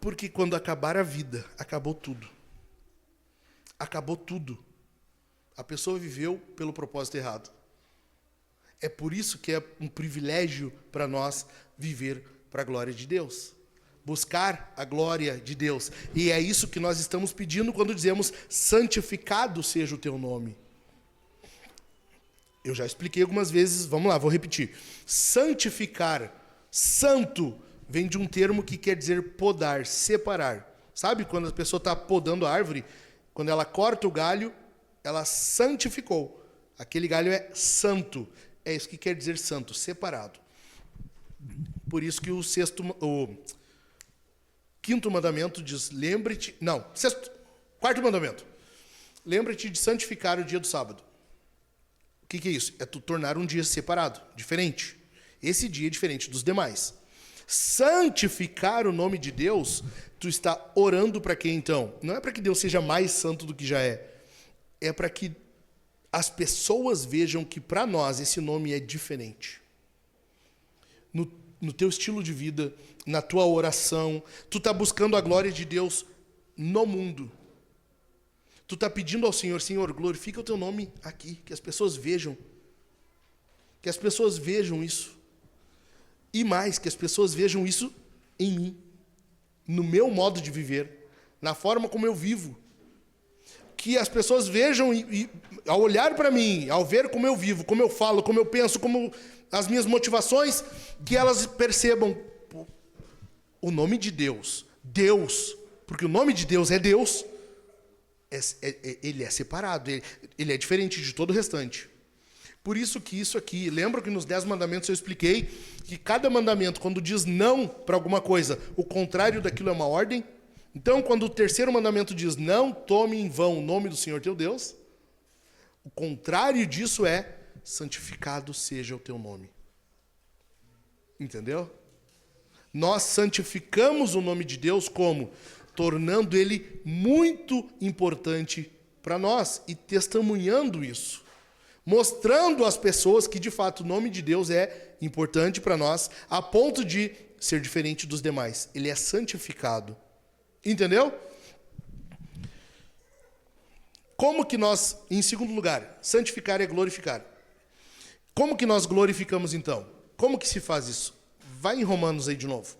Porque quando acabar a vida, acabou tudo. Acabou tudo. A pessoa viveu pelo propósito errado. É por isso que é um privilégio para nós viver para a glória de Deus. Buscar a glória de Deus. E é isso que nós estamos pedindo quando dizemos, santificado seja o teu nome. Eu já expliquei algumas vezes, vamos lá, vou repetir. Santificar, santo, vem de um termo que quer dizer podar, separar. Sabe quando a pessoa está podando a árvore? Quando ela corta o galho, ela santificou. Aquele galho é santo. É isso que quer dizer santo, separado. Por isso que o quinto mandamento diz, lembre-te... Não, quarto mandamento. Lembra-te de santificar o dia do sábado. O que é isso? É tu tornar um dia separado, diferente. Esse dia é diferente dos demais. Santificar o nome de Deus, tu está orando para quem então? Não é para que Deus seja mais santo do que já é. É para que as pessoas vejam que para nós esse nome é diferente. No teu estilo de vida, na tua oração, tu está buscando a glória de Deus no mundo. Tu está pedindo ao Senhor, Senhor, glorifica o teu nome aqui, que as pessoas vejam. Que as pessoas vejam isso. E mais, que as pessoas vejam isso em mim, no meu modo de viver, na forma como eu vivo. Que as pessoas vejam, e ao olhar para mim, ao ver como eu vivo, como eu falo, como eu penso, como as minhas motivações, que elas percebam o nome de Deus, Deus, porque o nome de Deus é Deus, ele é separado, ele é diferente de todo o restante. Por isso que isso aqui, lembra que nos 10 mandamentos eu expliquei que cada mandamento, quando diz não para alguma coisa, o contrário daquilo é uma ordem? Então, quando o terceiro mandamento diz, não tome em vão o nome do Senhor teu Deus, o contrário disso é, santificado seja o teu nome. Entendeu? Nós santificamos o nome de Deus como? Tornando ele muito importante para nós e testemunhando isso. Mostrando às pessoas que, de fato, o nome de Deus é importante para nós, a ponto de ser diferente dos demais. Ele é santificado. Entendeu? Como que nós, em segundo lugar, santificar é glorificar. Como que nós glorificamos, então? Como que se faz isso? Vai em Romanos aí de novo.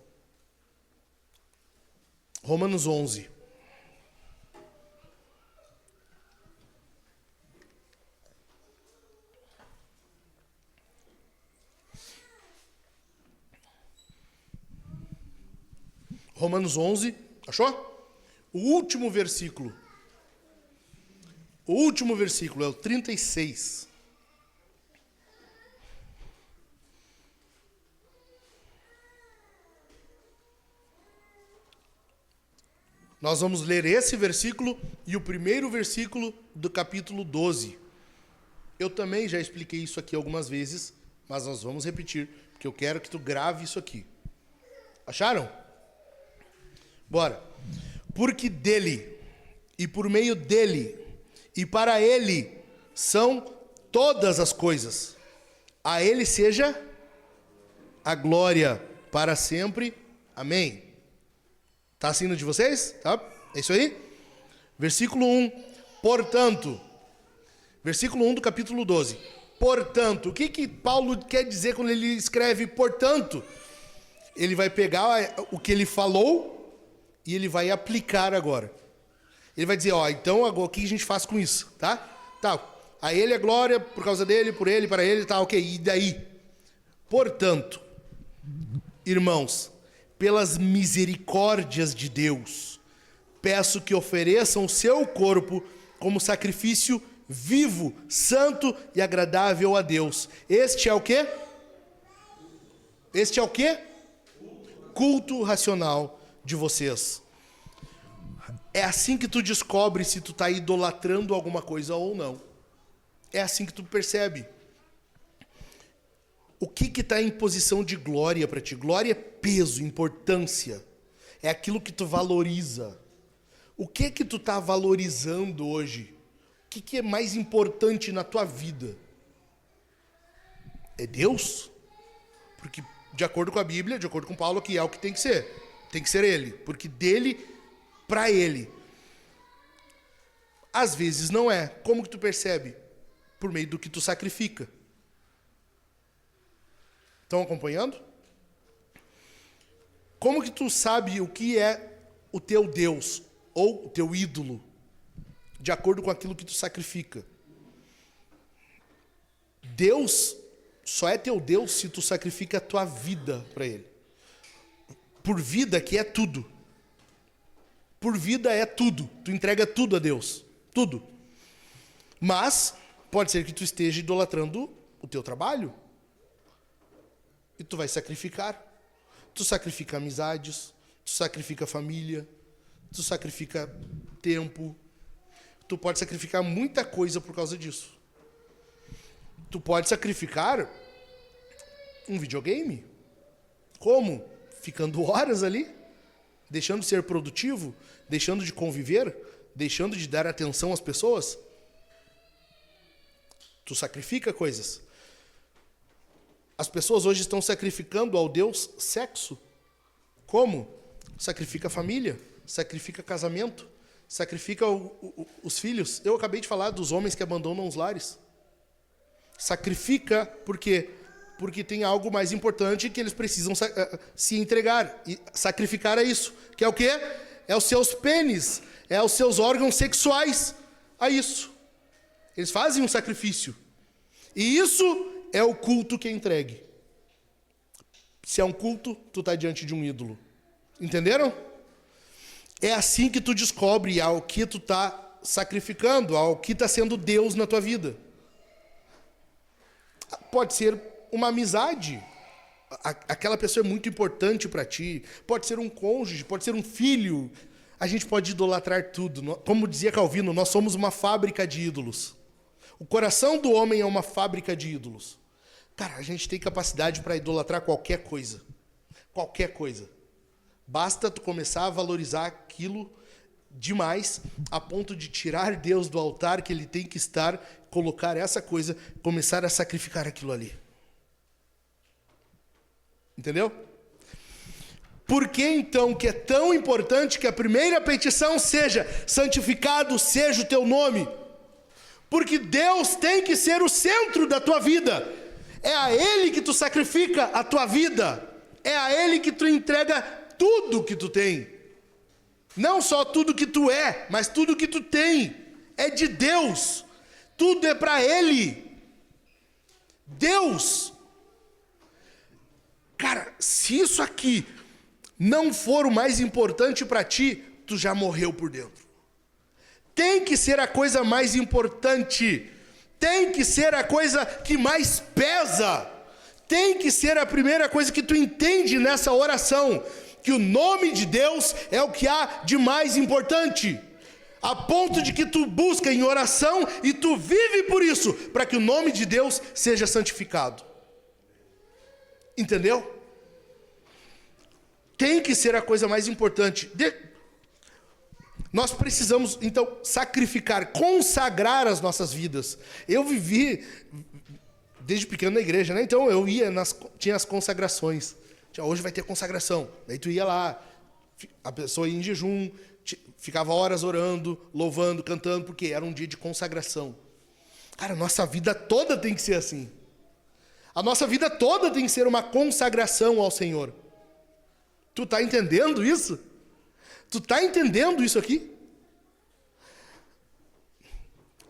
Romanos 11. Romanos 11, achou? O último versículo. O último versículo é o 36. Nós vamos ler esse versículo e o primeiro versículo do capítulo 12. Eu também já expliquei isso aqui algumas vezes, mas nós vamos repetir, porque eu quero que tu grave isso aqui. Acharam? Bora. Porque dele, e por meio dele, e para ele, são todas as coisas. A ele seja a glória para sempre. Amém. Tá assim no de vocês? Tá? É isso aí? Versículo 1. Portanto, versículo 1 do capítulo 12. Portanto, o que Paulo quer dizer quando ele escreve portanto? Ele vai pegar o que ele falou e ele vai aplicar agora. Ele vai dizer, então agora o que a gente faz com isso, tá? Tá. A ele é glória por causa dele, por ele, para ele, tá, ok. E daí? Portanto, irmãos, pelas misericórdias de Deus, peço que ofereçam o seu corpo como sacrifício vivo, santo e agradável a Deus. Este é o quê? Este é o quê? Culto racional de vocês. É assim que tu descobre se tu está idolatrando alguma coisa ou não. É assim que tu percebe. O que está em posição de glória para ti? Glória é peso, importância. É aquilo que tu valoriza. O que tu está valorizando hoje? O que é mais importante na tua vida? É Deus? Porque, de acordo com a Bíblia, de acordo com Paulo, aqui é o que tem que ser. Tem que ser Ele. Porque dele, para Ele. Às vezes não é. Como que tu percebe? Por meio do que tu sacrifica. Estão acompanhando? Como que tu sabe o que é o teu Deus ou o teu ídolo? De acordo com aquilo que tu sacrifica. Deus só é teu Deus se tu sacrifica a tua vida para Ele. Por vida que é tudo. Por vida é tudo. Tu entrega tudo a Deus. Tudo. Mas pode ser que tu esteja idolatrando o teu trabalho. E tu vai sacrificar. Tu sacrifica amizades. Tu sacrifica família. Tu sacrifica tempo. Tu pode sacrificar muita coisa por causa disso. Tu pode sacrificar um videogame. Como? Ficando horas ali. Deixando de ser produtivo. Deixando de conviver. Deixando de dar atenção às pessoas. Tu sacrifica coisas. As pessoas hoje estão sacrificando ao Deus sexo. Como? Sacrifica a família. Sacrifica casamento. Sacrifica os filhos. Eu acabei de falar dos homens que abandonam os lares. Sacrifica porque tem algo mais importante que eles precisam se entregar. E sacrificar é isso. Que é o quê? É os seus pênis. É os seus órgãos sexuais. A isso. Eles fazem um sacrifício. E isso é o culto que é entregue. Se é um culto, tu está diante de um ídolo. Entenderam? É assim que tu descobre ao que tu está sacrificando, ao que está sendo Deus na tua vida. Pode ser uma amizade. Aquela pessoa é muito importante para ti. Pode ser um cônjuge, pode ser um filho. A gente pode idolatrar tudo. Como dizia Calvino, nós somos uma fábrica de ídolos. O coração do homem é uma fábrica de ídolos. Cara, a gente tem capacidade para idolatrar qualquer coisa. Qualquer coisa. Basta tu começar a valorizar aquilo demais, a ponto de tirar Deus do altar que ele tem que estar, colocar essa coisa, começar a sacrificar aquilo ali. Entendeu? Por que então que é tão importante que a primeira petição seja: santificado seja o teu nome? Porque Deus tem que ser o centro da tua vida. É a Ele que tu sacrifica a tua vida. É a Ele que tu entrega tudo que tu tem. Não só tudo que tu é, mas tudo que tu tem. É de Deus. Tudo é para Ele. Deus. Cara, se isso aqui não for o mais importante para ti, tu já morreu por dentro. Tem que ser a coisa mais importante. Tem que ser a coisa que mais pesa. Tem que ser a primeira coisa que tu entende nessa oração. Que o nome de Deus é o que há de mais importante. A ponto de que tu busca em oração e tu vive por isso. Para que o nome de Deus seja santificado. Entendeu? Tem que ser a coisa mais importante. Nós precisamos, então, sacrificar, consagrar as nossas vidas. Eu vivi desde pequeno na igreja, né? Então eu ia, tinha as consagrações. Hoje vai ter consagração. Daí tu ia lá, a pessoa ia em jejum, ficava horas orando, louvando, cantando, porque era um dia de consagração. Cara, nossa vida toda tem que ser assim. A nossa vida toda tem que ser uma consagração ao Senhor. Tu tá entendendo isso? Tu tá entendendo isso aqui?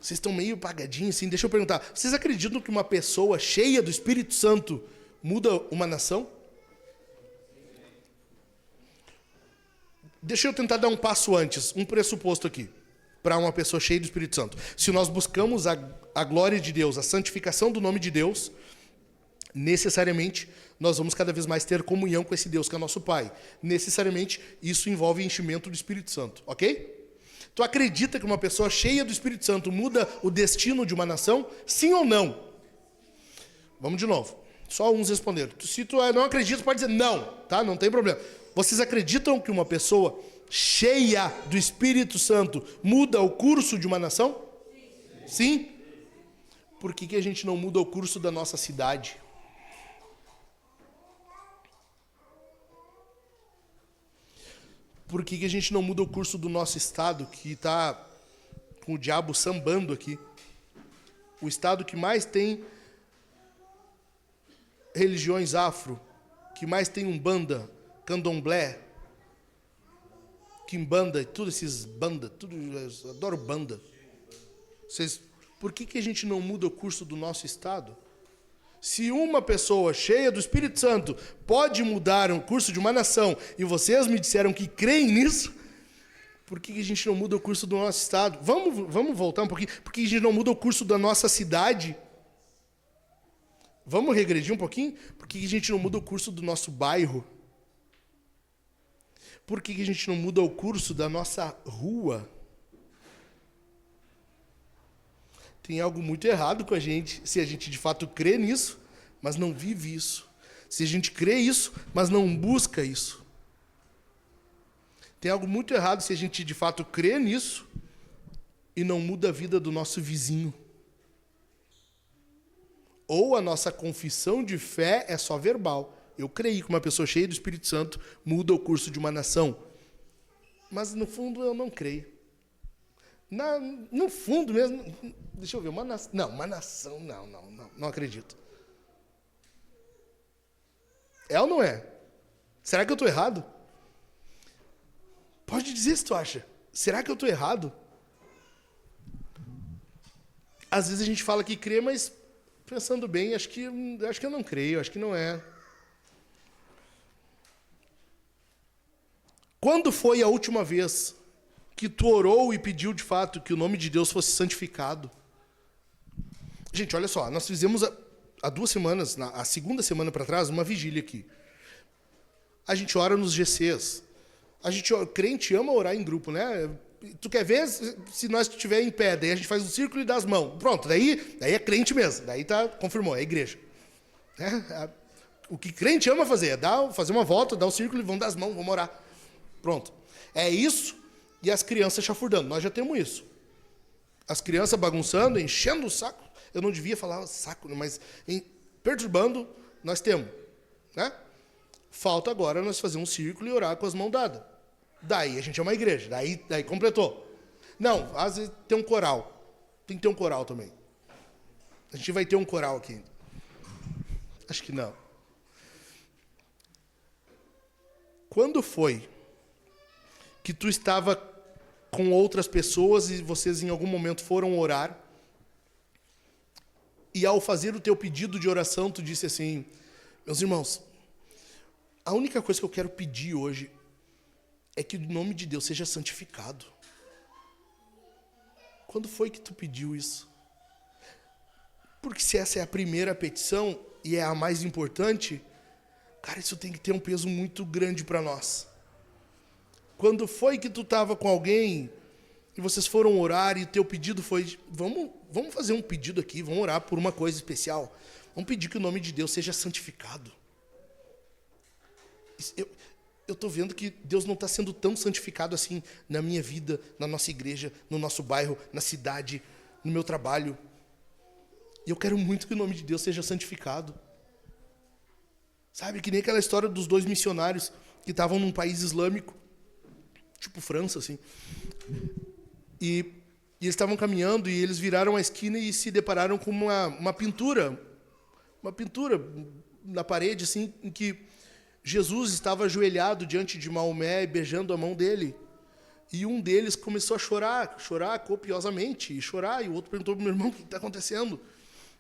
Vocês estão meio apagadinhos assim. Deixa eu perguntar. Vocês acreditam que uma pessoa cheia do Espírito Santo muda uma nação? Deixa eu tentar dar um passo antes, um pressuposto aqui, para uma pessoa cheia do Espírito Santo. Se nós buscamos a glória de Deus, a santificação do nome de Deus, necessariamente nós vamos cada vez mais ter comunhão com esse Deus que é nosso Pai. Necessariamente isso envolve enchimento do Espírito Santo, ok? Tu acredita que uma pessoa cheia do Espírito Santo muda o destino de uma nação? Sim ou não? Vamos de novo. Só uns responderam. Se tu não acredita, pode dizer não, tá? Não tem problema. Vocês acreditam que uma pessoa cheia do Espírito Santo muda o curso de uma nação? Sim? Por que a gente não muda o curso da nossa cidade? Por que a gente não muda o curso do nosso estado, que está com o diabo sambando aqui? O estado que mais tem religiões afro, que mais tem umbanda, candomblé, quimbanda, tudo esses banda, tudo, eu adoro banda. Por que a gente não muda o curso do nosso estado? Se uma pessoa cheia do Espírito Santo pode mudar o curso de uma nação, e vocês me disseram que creem nisso, por que a gente não muda o curso do nosso estado? Vamos voltar um pouquinho. Por que a gente não muda o curso da nossa cidade? Vamos regredir um pouquinho? Por que a gente não muda o curso do nosso bairro? Por que a gente não muda o curso da nossa rua? Tem algo muito errado com a gente, se a gente de fato crê nisso, mas não vive isso. Se a gente crê isso, mas não busca isso. Tem algo muito errado se a gente de fato crê nisso e não muda a vida do nosso vizinho. Ou a nossa confissão de fé é só verbal. Eu creio que uma pessoa cheia do Espírito Santo muda o curso de uma nação. Mas no fundo eu não creio. No fundo mesmo, deixa eu ver, uma nação. Não acredito. É ou não é? Será que eu estou errado? Pode dizer se tu acha. Será que eu estou errado? Às vezes a gente fala que crê, mas pensando bem, acho que eu não creio, acho que não é. Quando foi a última vez que tu orou e pediu de fato que o nome de Deus fosse santificado? Gente, olha só, nós fizemos há 2 semanas, a segunda semana para trás, uma vigília aqui. A gente ora nos GCs. Crente ama orar em grupo, né? Tu quer ver se nós estiver em pé, daí a gente faz um círculo e dá as mãos. Pronto, daí é crente mesmo. Daí confirmou, é igreja. O que crente ama fazer é fazer uma volta, dar um círculo e vamos dar as mãos, vamos orar. Pronto. É isso e as crianças chafurdando. Nós já temos isso. As crianças bagunçando, enchendo o saco. Eu não devia falar saco, mas perturbando, nós temos. Né? Falta agora nós fazer um círculo e orar com as mãos dadas. Daí a gente é uma igreja. Daí completou. Não, às vezes tem um coral. Tem que ter um coral também. A gente vai ter um coral aqui ainda. Acho que não. Quando foi que tu estava com outras pessoas e vocês em algum momento foram orar e ao fazer o teu pedido de oração tu disse assim: meus irmãos, a única coisa que eu quero pedir hoje é que o nome de Deus seja santificado. Quando foi que tu pediu isso? Porque se essa é a primeira petição e é a mais importante, cara, isso tem que ter um peso muito grande para nós. Quando foi que tu estava com alguém e vocês foram orar e teu pedido foi: vamos fazer um pedido aqui, vamos orar por uma coisa especial. Vamos pedir que o nome de Deus seja santificado. Eu estou vendo que Deus não está sendo tão santificado assim na minha vida, na nossa igreja, no nosso bairro, na cidade, no meu trabalho. E eu quero muito que o nome de Deus seja santificado. Sabe, que nem aquela história dos 2 missionários que estavam num país islâmico, tipo França, assim. E eles estavam caminhando e eles viraram a esquina e se depararam com uma pintura na parede, assim, em que Jesus estava ajoelhado diante de Maomé, beijando a mão dele. E um deles começou a chorar copiosamente, e o outro perguntou para o meu irmão: o que está acontecendo?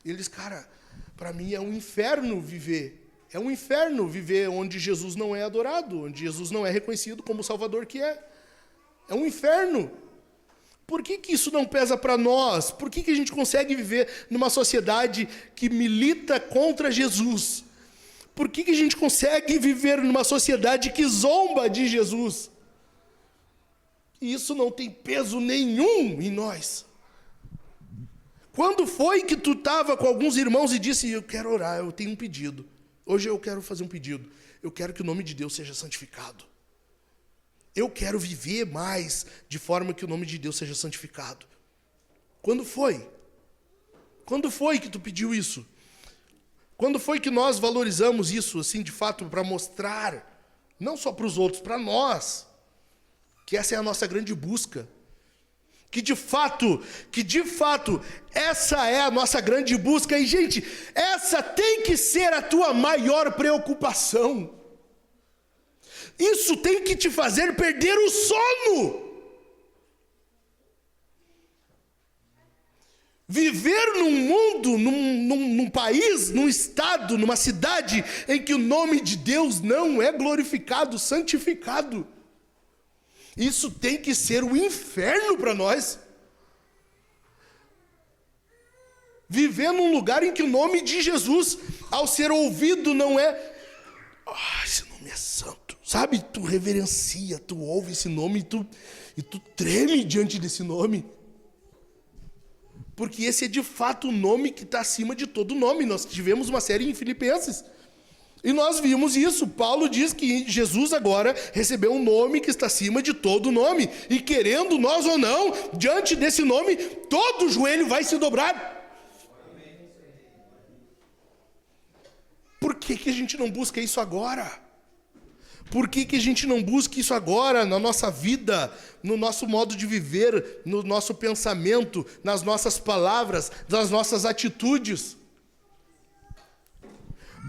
E ele disse: cara, para mim é um inferno viver. É um inferno viver onde Jesus não é adorado, onde Jesus não é reconhecido como o Salvador que é. É um inferno. Por que isso não pesa para nós? Por que a gente consegue viver numa sociedade que milita contra Jesus? Por que a gente consegue viver numa sociedade que zomba de Jesus? E isso não tem peso nenhum em nós. Quando foi que tu estava com alguns irmãos e disse: eu quero orar, eu tenho um pedido. Hoje eu quero fazer um pedido. Eu quero que o nome de Deus seja santificado. Eu quero viver mais de forma que o nome de Deus seja santificado. Quando foi? Quando foi que tu pediu isso? Quando foi que nós valorizamos isso, assim, de fato, para mostrar, não só para os outros, para nós, que essa é a nossa grande busca? Que de fato, essa é a nossa grande busca. E, gente, essa tem que ser a tua maior preocupação. Isso tem que te fazer perder o sono. Viver num mundo, num país, num estado, numa cidade em que o nome de Deus não é glorificado, santificado. Isso tem que ser um inferno para nós. Viver num lugar em que o nome de Jesus, ao ser ouvido, não é... esse nome é santo. Sabe, tu reverencia, tu ouve esse nome e tu treme diante desse nome. Porque esse é de fato o nome que está acima de todo nome. Nós tivemos uma série em Filipenses. E nós vimos isso. Paulo diz que Jesus agora recebeu um nome que está acima de todo nome. E querendo nós ou não, diante desse nome, todo joelho vai se dobrar. Por que a gente não busca isso agora? Por que a gente não busca isso agora na nossa vida, no nosso modo de viver, no nosso pensamento, nas nossas palavras, nas nossas atitudes?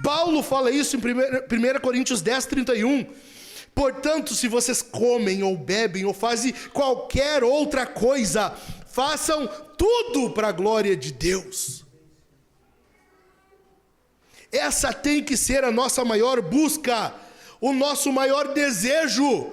Paulo fala isso em 1 Coríntios 10, 31. Portanto, se vocês comem ou bebem ou fazem qualquer outra coisa, façam tudo para a glória de Deus. Essa tem que ser a nossa maior busca, o nosso maior desejo.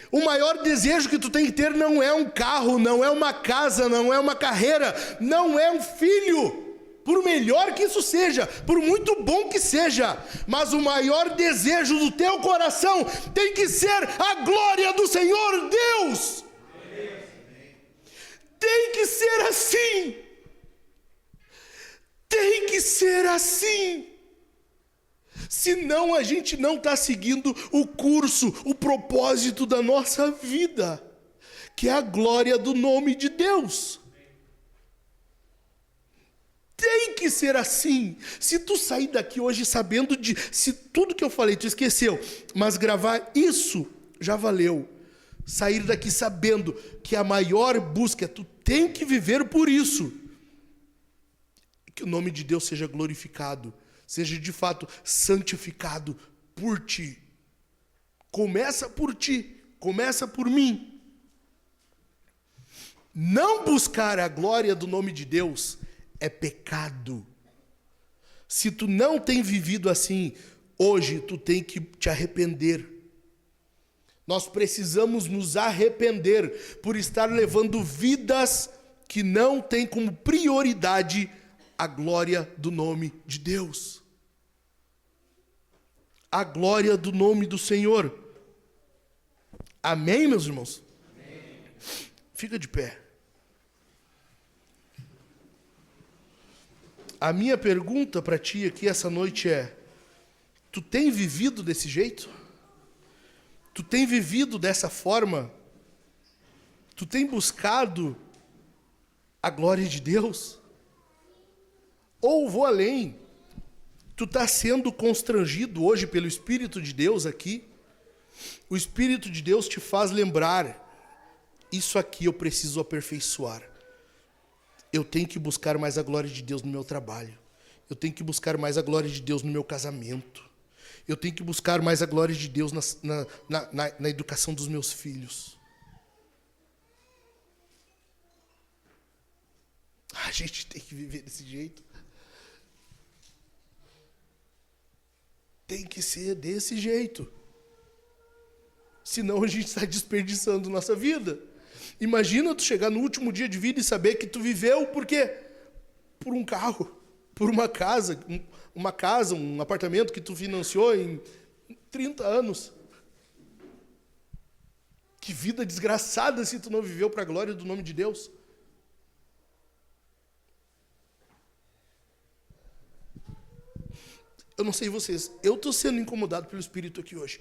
O maior desejo que tu tem que ter não é um carro, não é uma casa, não é uma carreira, não é um filho. Por melhor que isso seja, por muito bom que seja, mas o maior desejo do teu coração tem que ser a glória do Senhor Deus. Tem que ser assim. Tem que ser assim. Senão a gente não está seguindo o curso, o propósito da nossa vida, que é a glória do nome de Deus. Tem que ser assim. Se tu sair daqui hoje sabendo se tudo que eu falei tu esqueceu, mas gravar isso já valeu. Sair daqui sabendo que a maior busca, tu tem que viver por isso. Que o nome de Deus seja glorificado, seja de fato santificado por ti. Começa por ti, começa por mim. Não buscar a glória do nome de Deus é pecado. Se tu não tem vivido assim, hoje tu tem que te arrepender. Nós precisamos nos arrepender por estar levando vidas que não têm como prioridade a glória do nome de Deus. A glória do nome do Senhor. Amém, meus irmãos? Amém. Fica de pé. A minha pergunta para ti aqui essa noite é: tu tem vivido desse jeito? Tu tem vivido dessa forma? Tu tem buscado a glória de Deus? Ou vou além, tu está sendo constrangido hoje pelo Espírito de Deus aqui. O Espírito de Deus te faz lembrar, isso aqui eu preciso aperfeiçoar. Eu tenho que buscar mais a glória de Deus no meu trabalho. Eu tenho que buscar mais a glória de Deus no meu casamento. Eu tenho que buscar mais a glória de Deus na educação dos meus filhos. A gente tem que viver desse jeito. Tem que ser desse jeito. Senão a gente está desperdiçando nossa vida. Imagina tu chegar no último dia de vida e saber que tu viveu por quê? Por um carro, por uma casa, um apartamento que tu financiou em 30 anos. Que vida desgraçada se tu não viveu para a glória do nome de Deus. Eu não sei vocês, eu estou sendo incomodado pelo Espírito aqui hoje.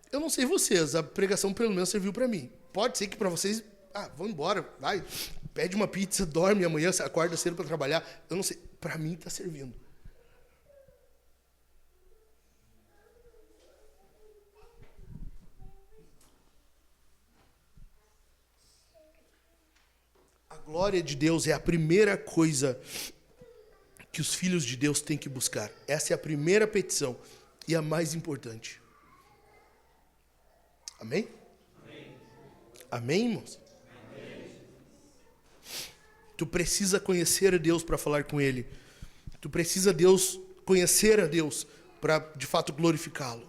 Eu não sei vocês, a pregação pelo menos serviu para mim. Pode ser que para vocês, vão embora, vai, pede uma pizza, dorme, amanhã você acorda cedo para trabalhar. Eu não sei, para mim está servindo. A glória de Deus é a primeira coisa que os filhos de Deus têm que buscar. Essa é a primeira petição e a mais importante. Amém? Amém, irmãos? Amém. Tu precisa conhecer a Deus para falar com Ele. Tu precisa conhecer a Deus para, de fato, glorificá-lo.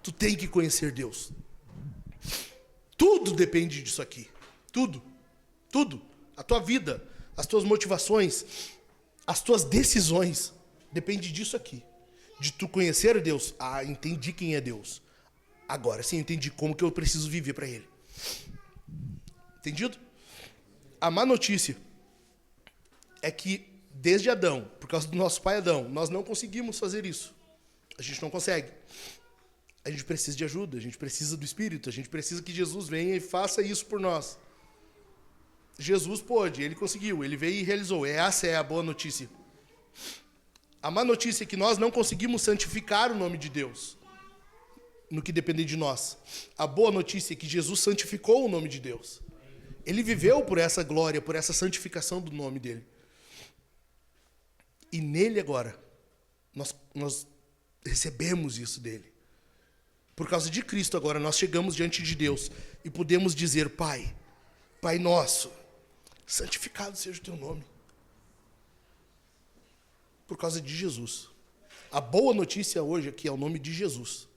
Tu tem que conhecer Deus. Tudo depende disso aqui. Tudo. Tudo. A tua vida, as tuas motivações, as tuas decisões, depende disso aqui. De tu conhecer a Deus. Entendi quem é Deus. Agora sim, entendi como que eu preciso viver para Ele. Entendido? A má notícia é que desde Adão, por causa do nosso pai Adão, nós não conseguimos fazer isso. A gente não consegue. A gente precisa de ajuda, a gente precisa do Espírito, a gente precisa que Jesus venha e faça isso por nós. Jesus pôde, Ele conseguiu, Ele veio e realizou. Essa é a boa notícia. A má notícia é que nós não conseguimos santificar o nome de Deus no que depender de nós. A boa notícia é que Jesus santificou o nome de Deus. Ele viveu por essa glória, por essa santificação do nome dele. E nele agora, nós recebemos isso dele. Por causa de Cristo agora, nós chegamos diante de Deus e podemos dizer: Pai, Pai nosso, santificado seja o teu nome. Por causa de Jesus. A boa notícia hoje aqui é o nome de Jesus.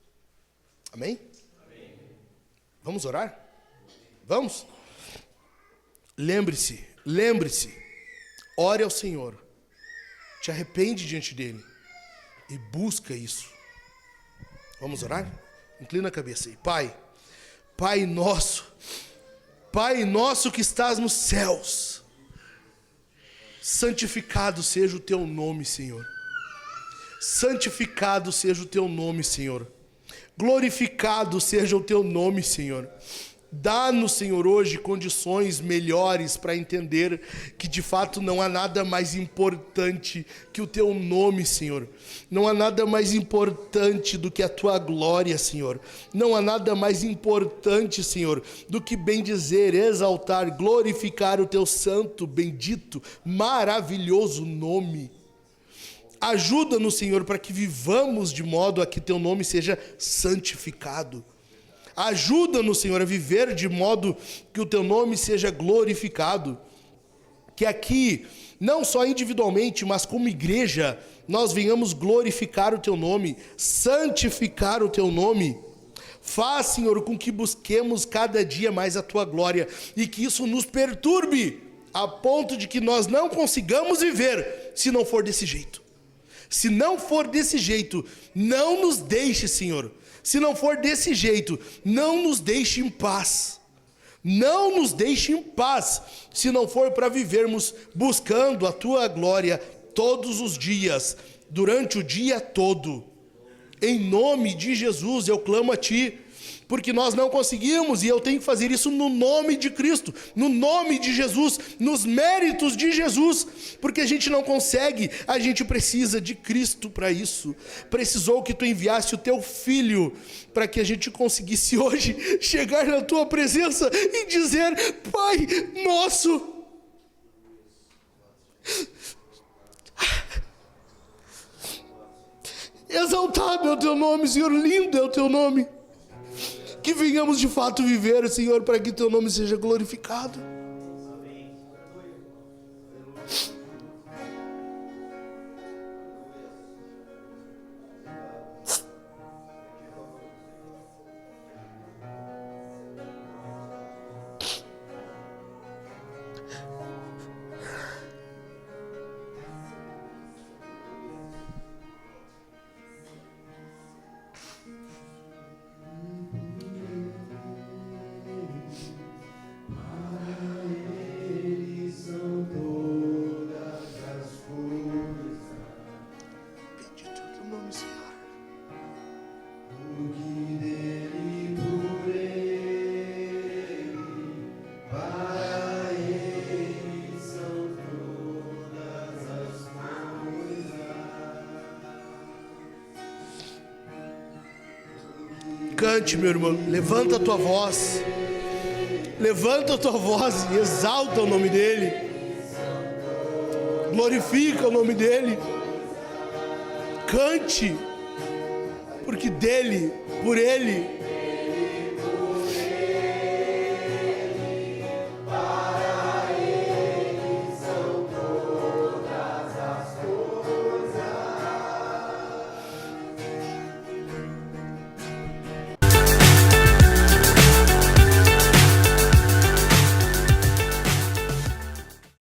Amém? Amém. Vamos orar? Vamos? Lembre-se, ore ao Senhor, te arrepende diante dele e busca isso. Vamos orar? Inclina a cabeça aí. Pai nosso que estás nos céus, santificado seja o teu nome, Senhor. Santificado seja o teu nome, Senhor. Glorificado seja o teu nome, Senhor. Dá-nos, Senhor, hoje condições melhores para entender que de fato não há nada mais importante que o teu nome, Senhor. Não há nada mais importante do que a tua glória, Senhor. Não há nada mais importante, Senhor, do que bendizer, exaltar, glorificar o teu santo, bendito, maravilhoso nome. Ajuda-nos, Senhor, para que vivamos de modo a que teu nome seja santificado. Ajuda-nos, Senhor, a viver de modo que o teu nome seja glorificado. Que aqui, não só individualmente, mas como igreja, nós venhamos glorificar o teu nome, santificar o teu nome. Faz, Senhor, com que busquemos cada dia mais a tua glória e que isso nos perturbe a ponto de que nós não consigamos viver se não for desse jeito. Se não for desse jeito, não nos deixe, Senhor. Se não for desse jeito, não nos deixe em paz. Não nos deixe em paz, se não for para vivermos buscando a tua glória todos os dias, durante o dia todo. Em nome de Jesus eu clamo a ti, porque nós não conseguimos, e eu tenho que fazer isso no nome de Cristo, no nome de Jesus, nos méritos de Jesus, porque a gente não consegue, a gente precisa de Cristo para isso. Precisou que tu enviasse o teu Filho, para que a gente conseguisse hoje chegar na tua presença e dizer: Pai nosso, exaltado é o teu nome, Senhor, lindo é o teu nome. Que venhamos de fato viver, Senhor, para que teu nome seja glorificado. Cante, meu irmão, levanta a tua voz, levanta a tua voz e exalta o nome dEle, glorifica o nome dEle, cante, porque dEle, por Ele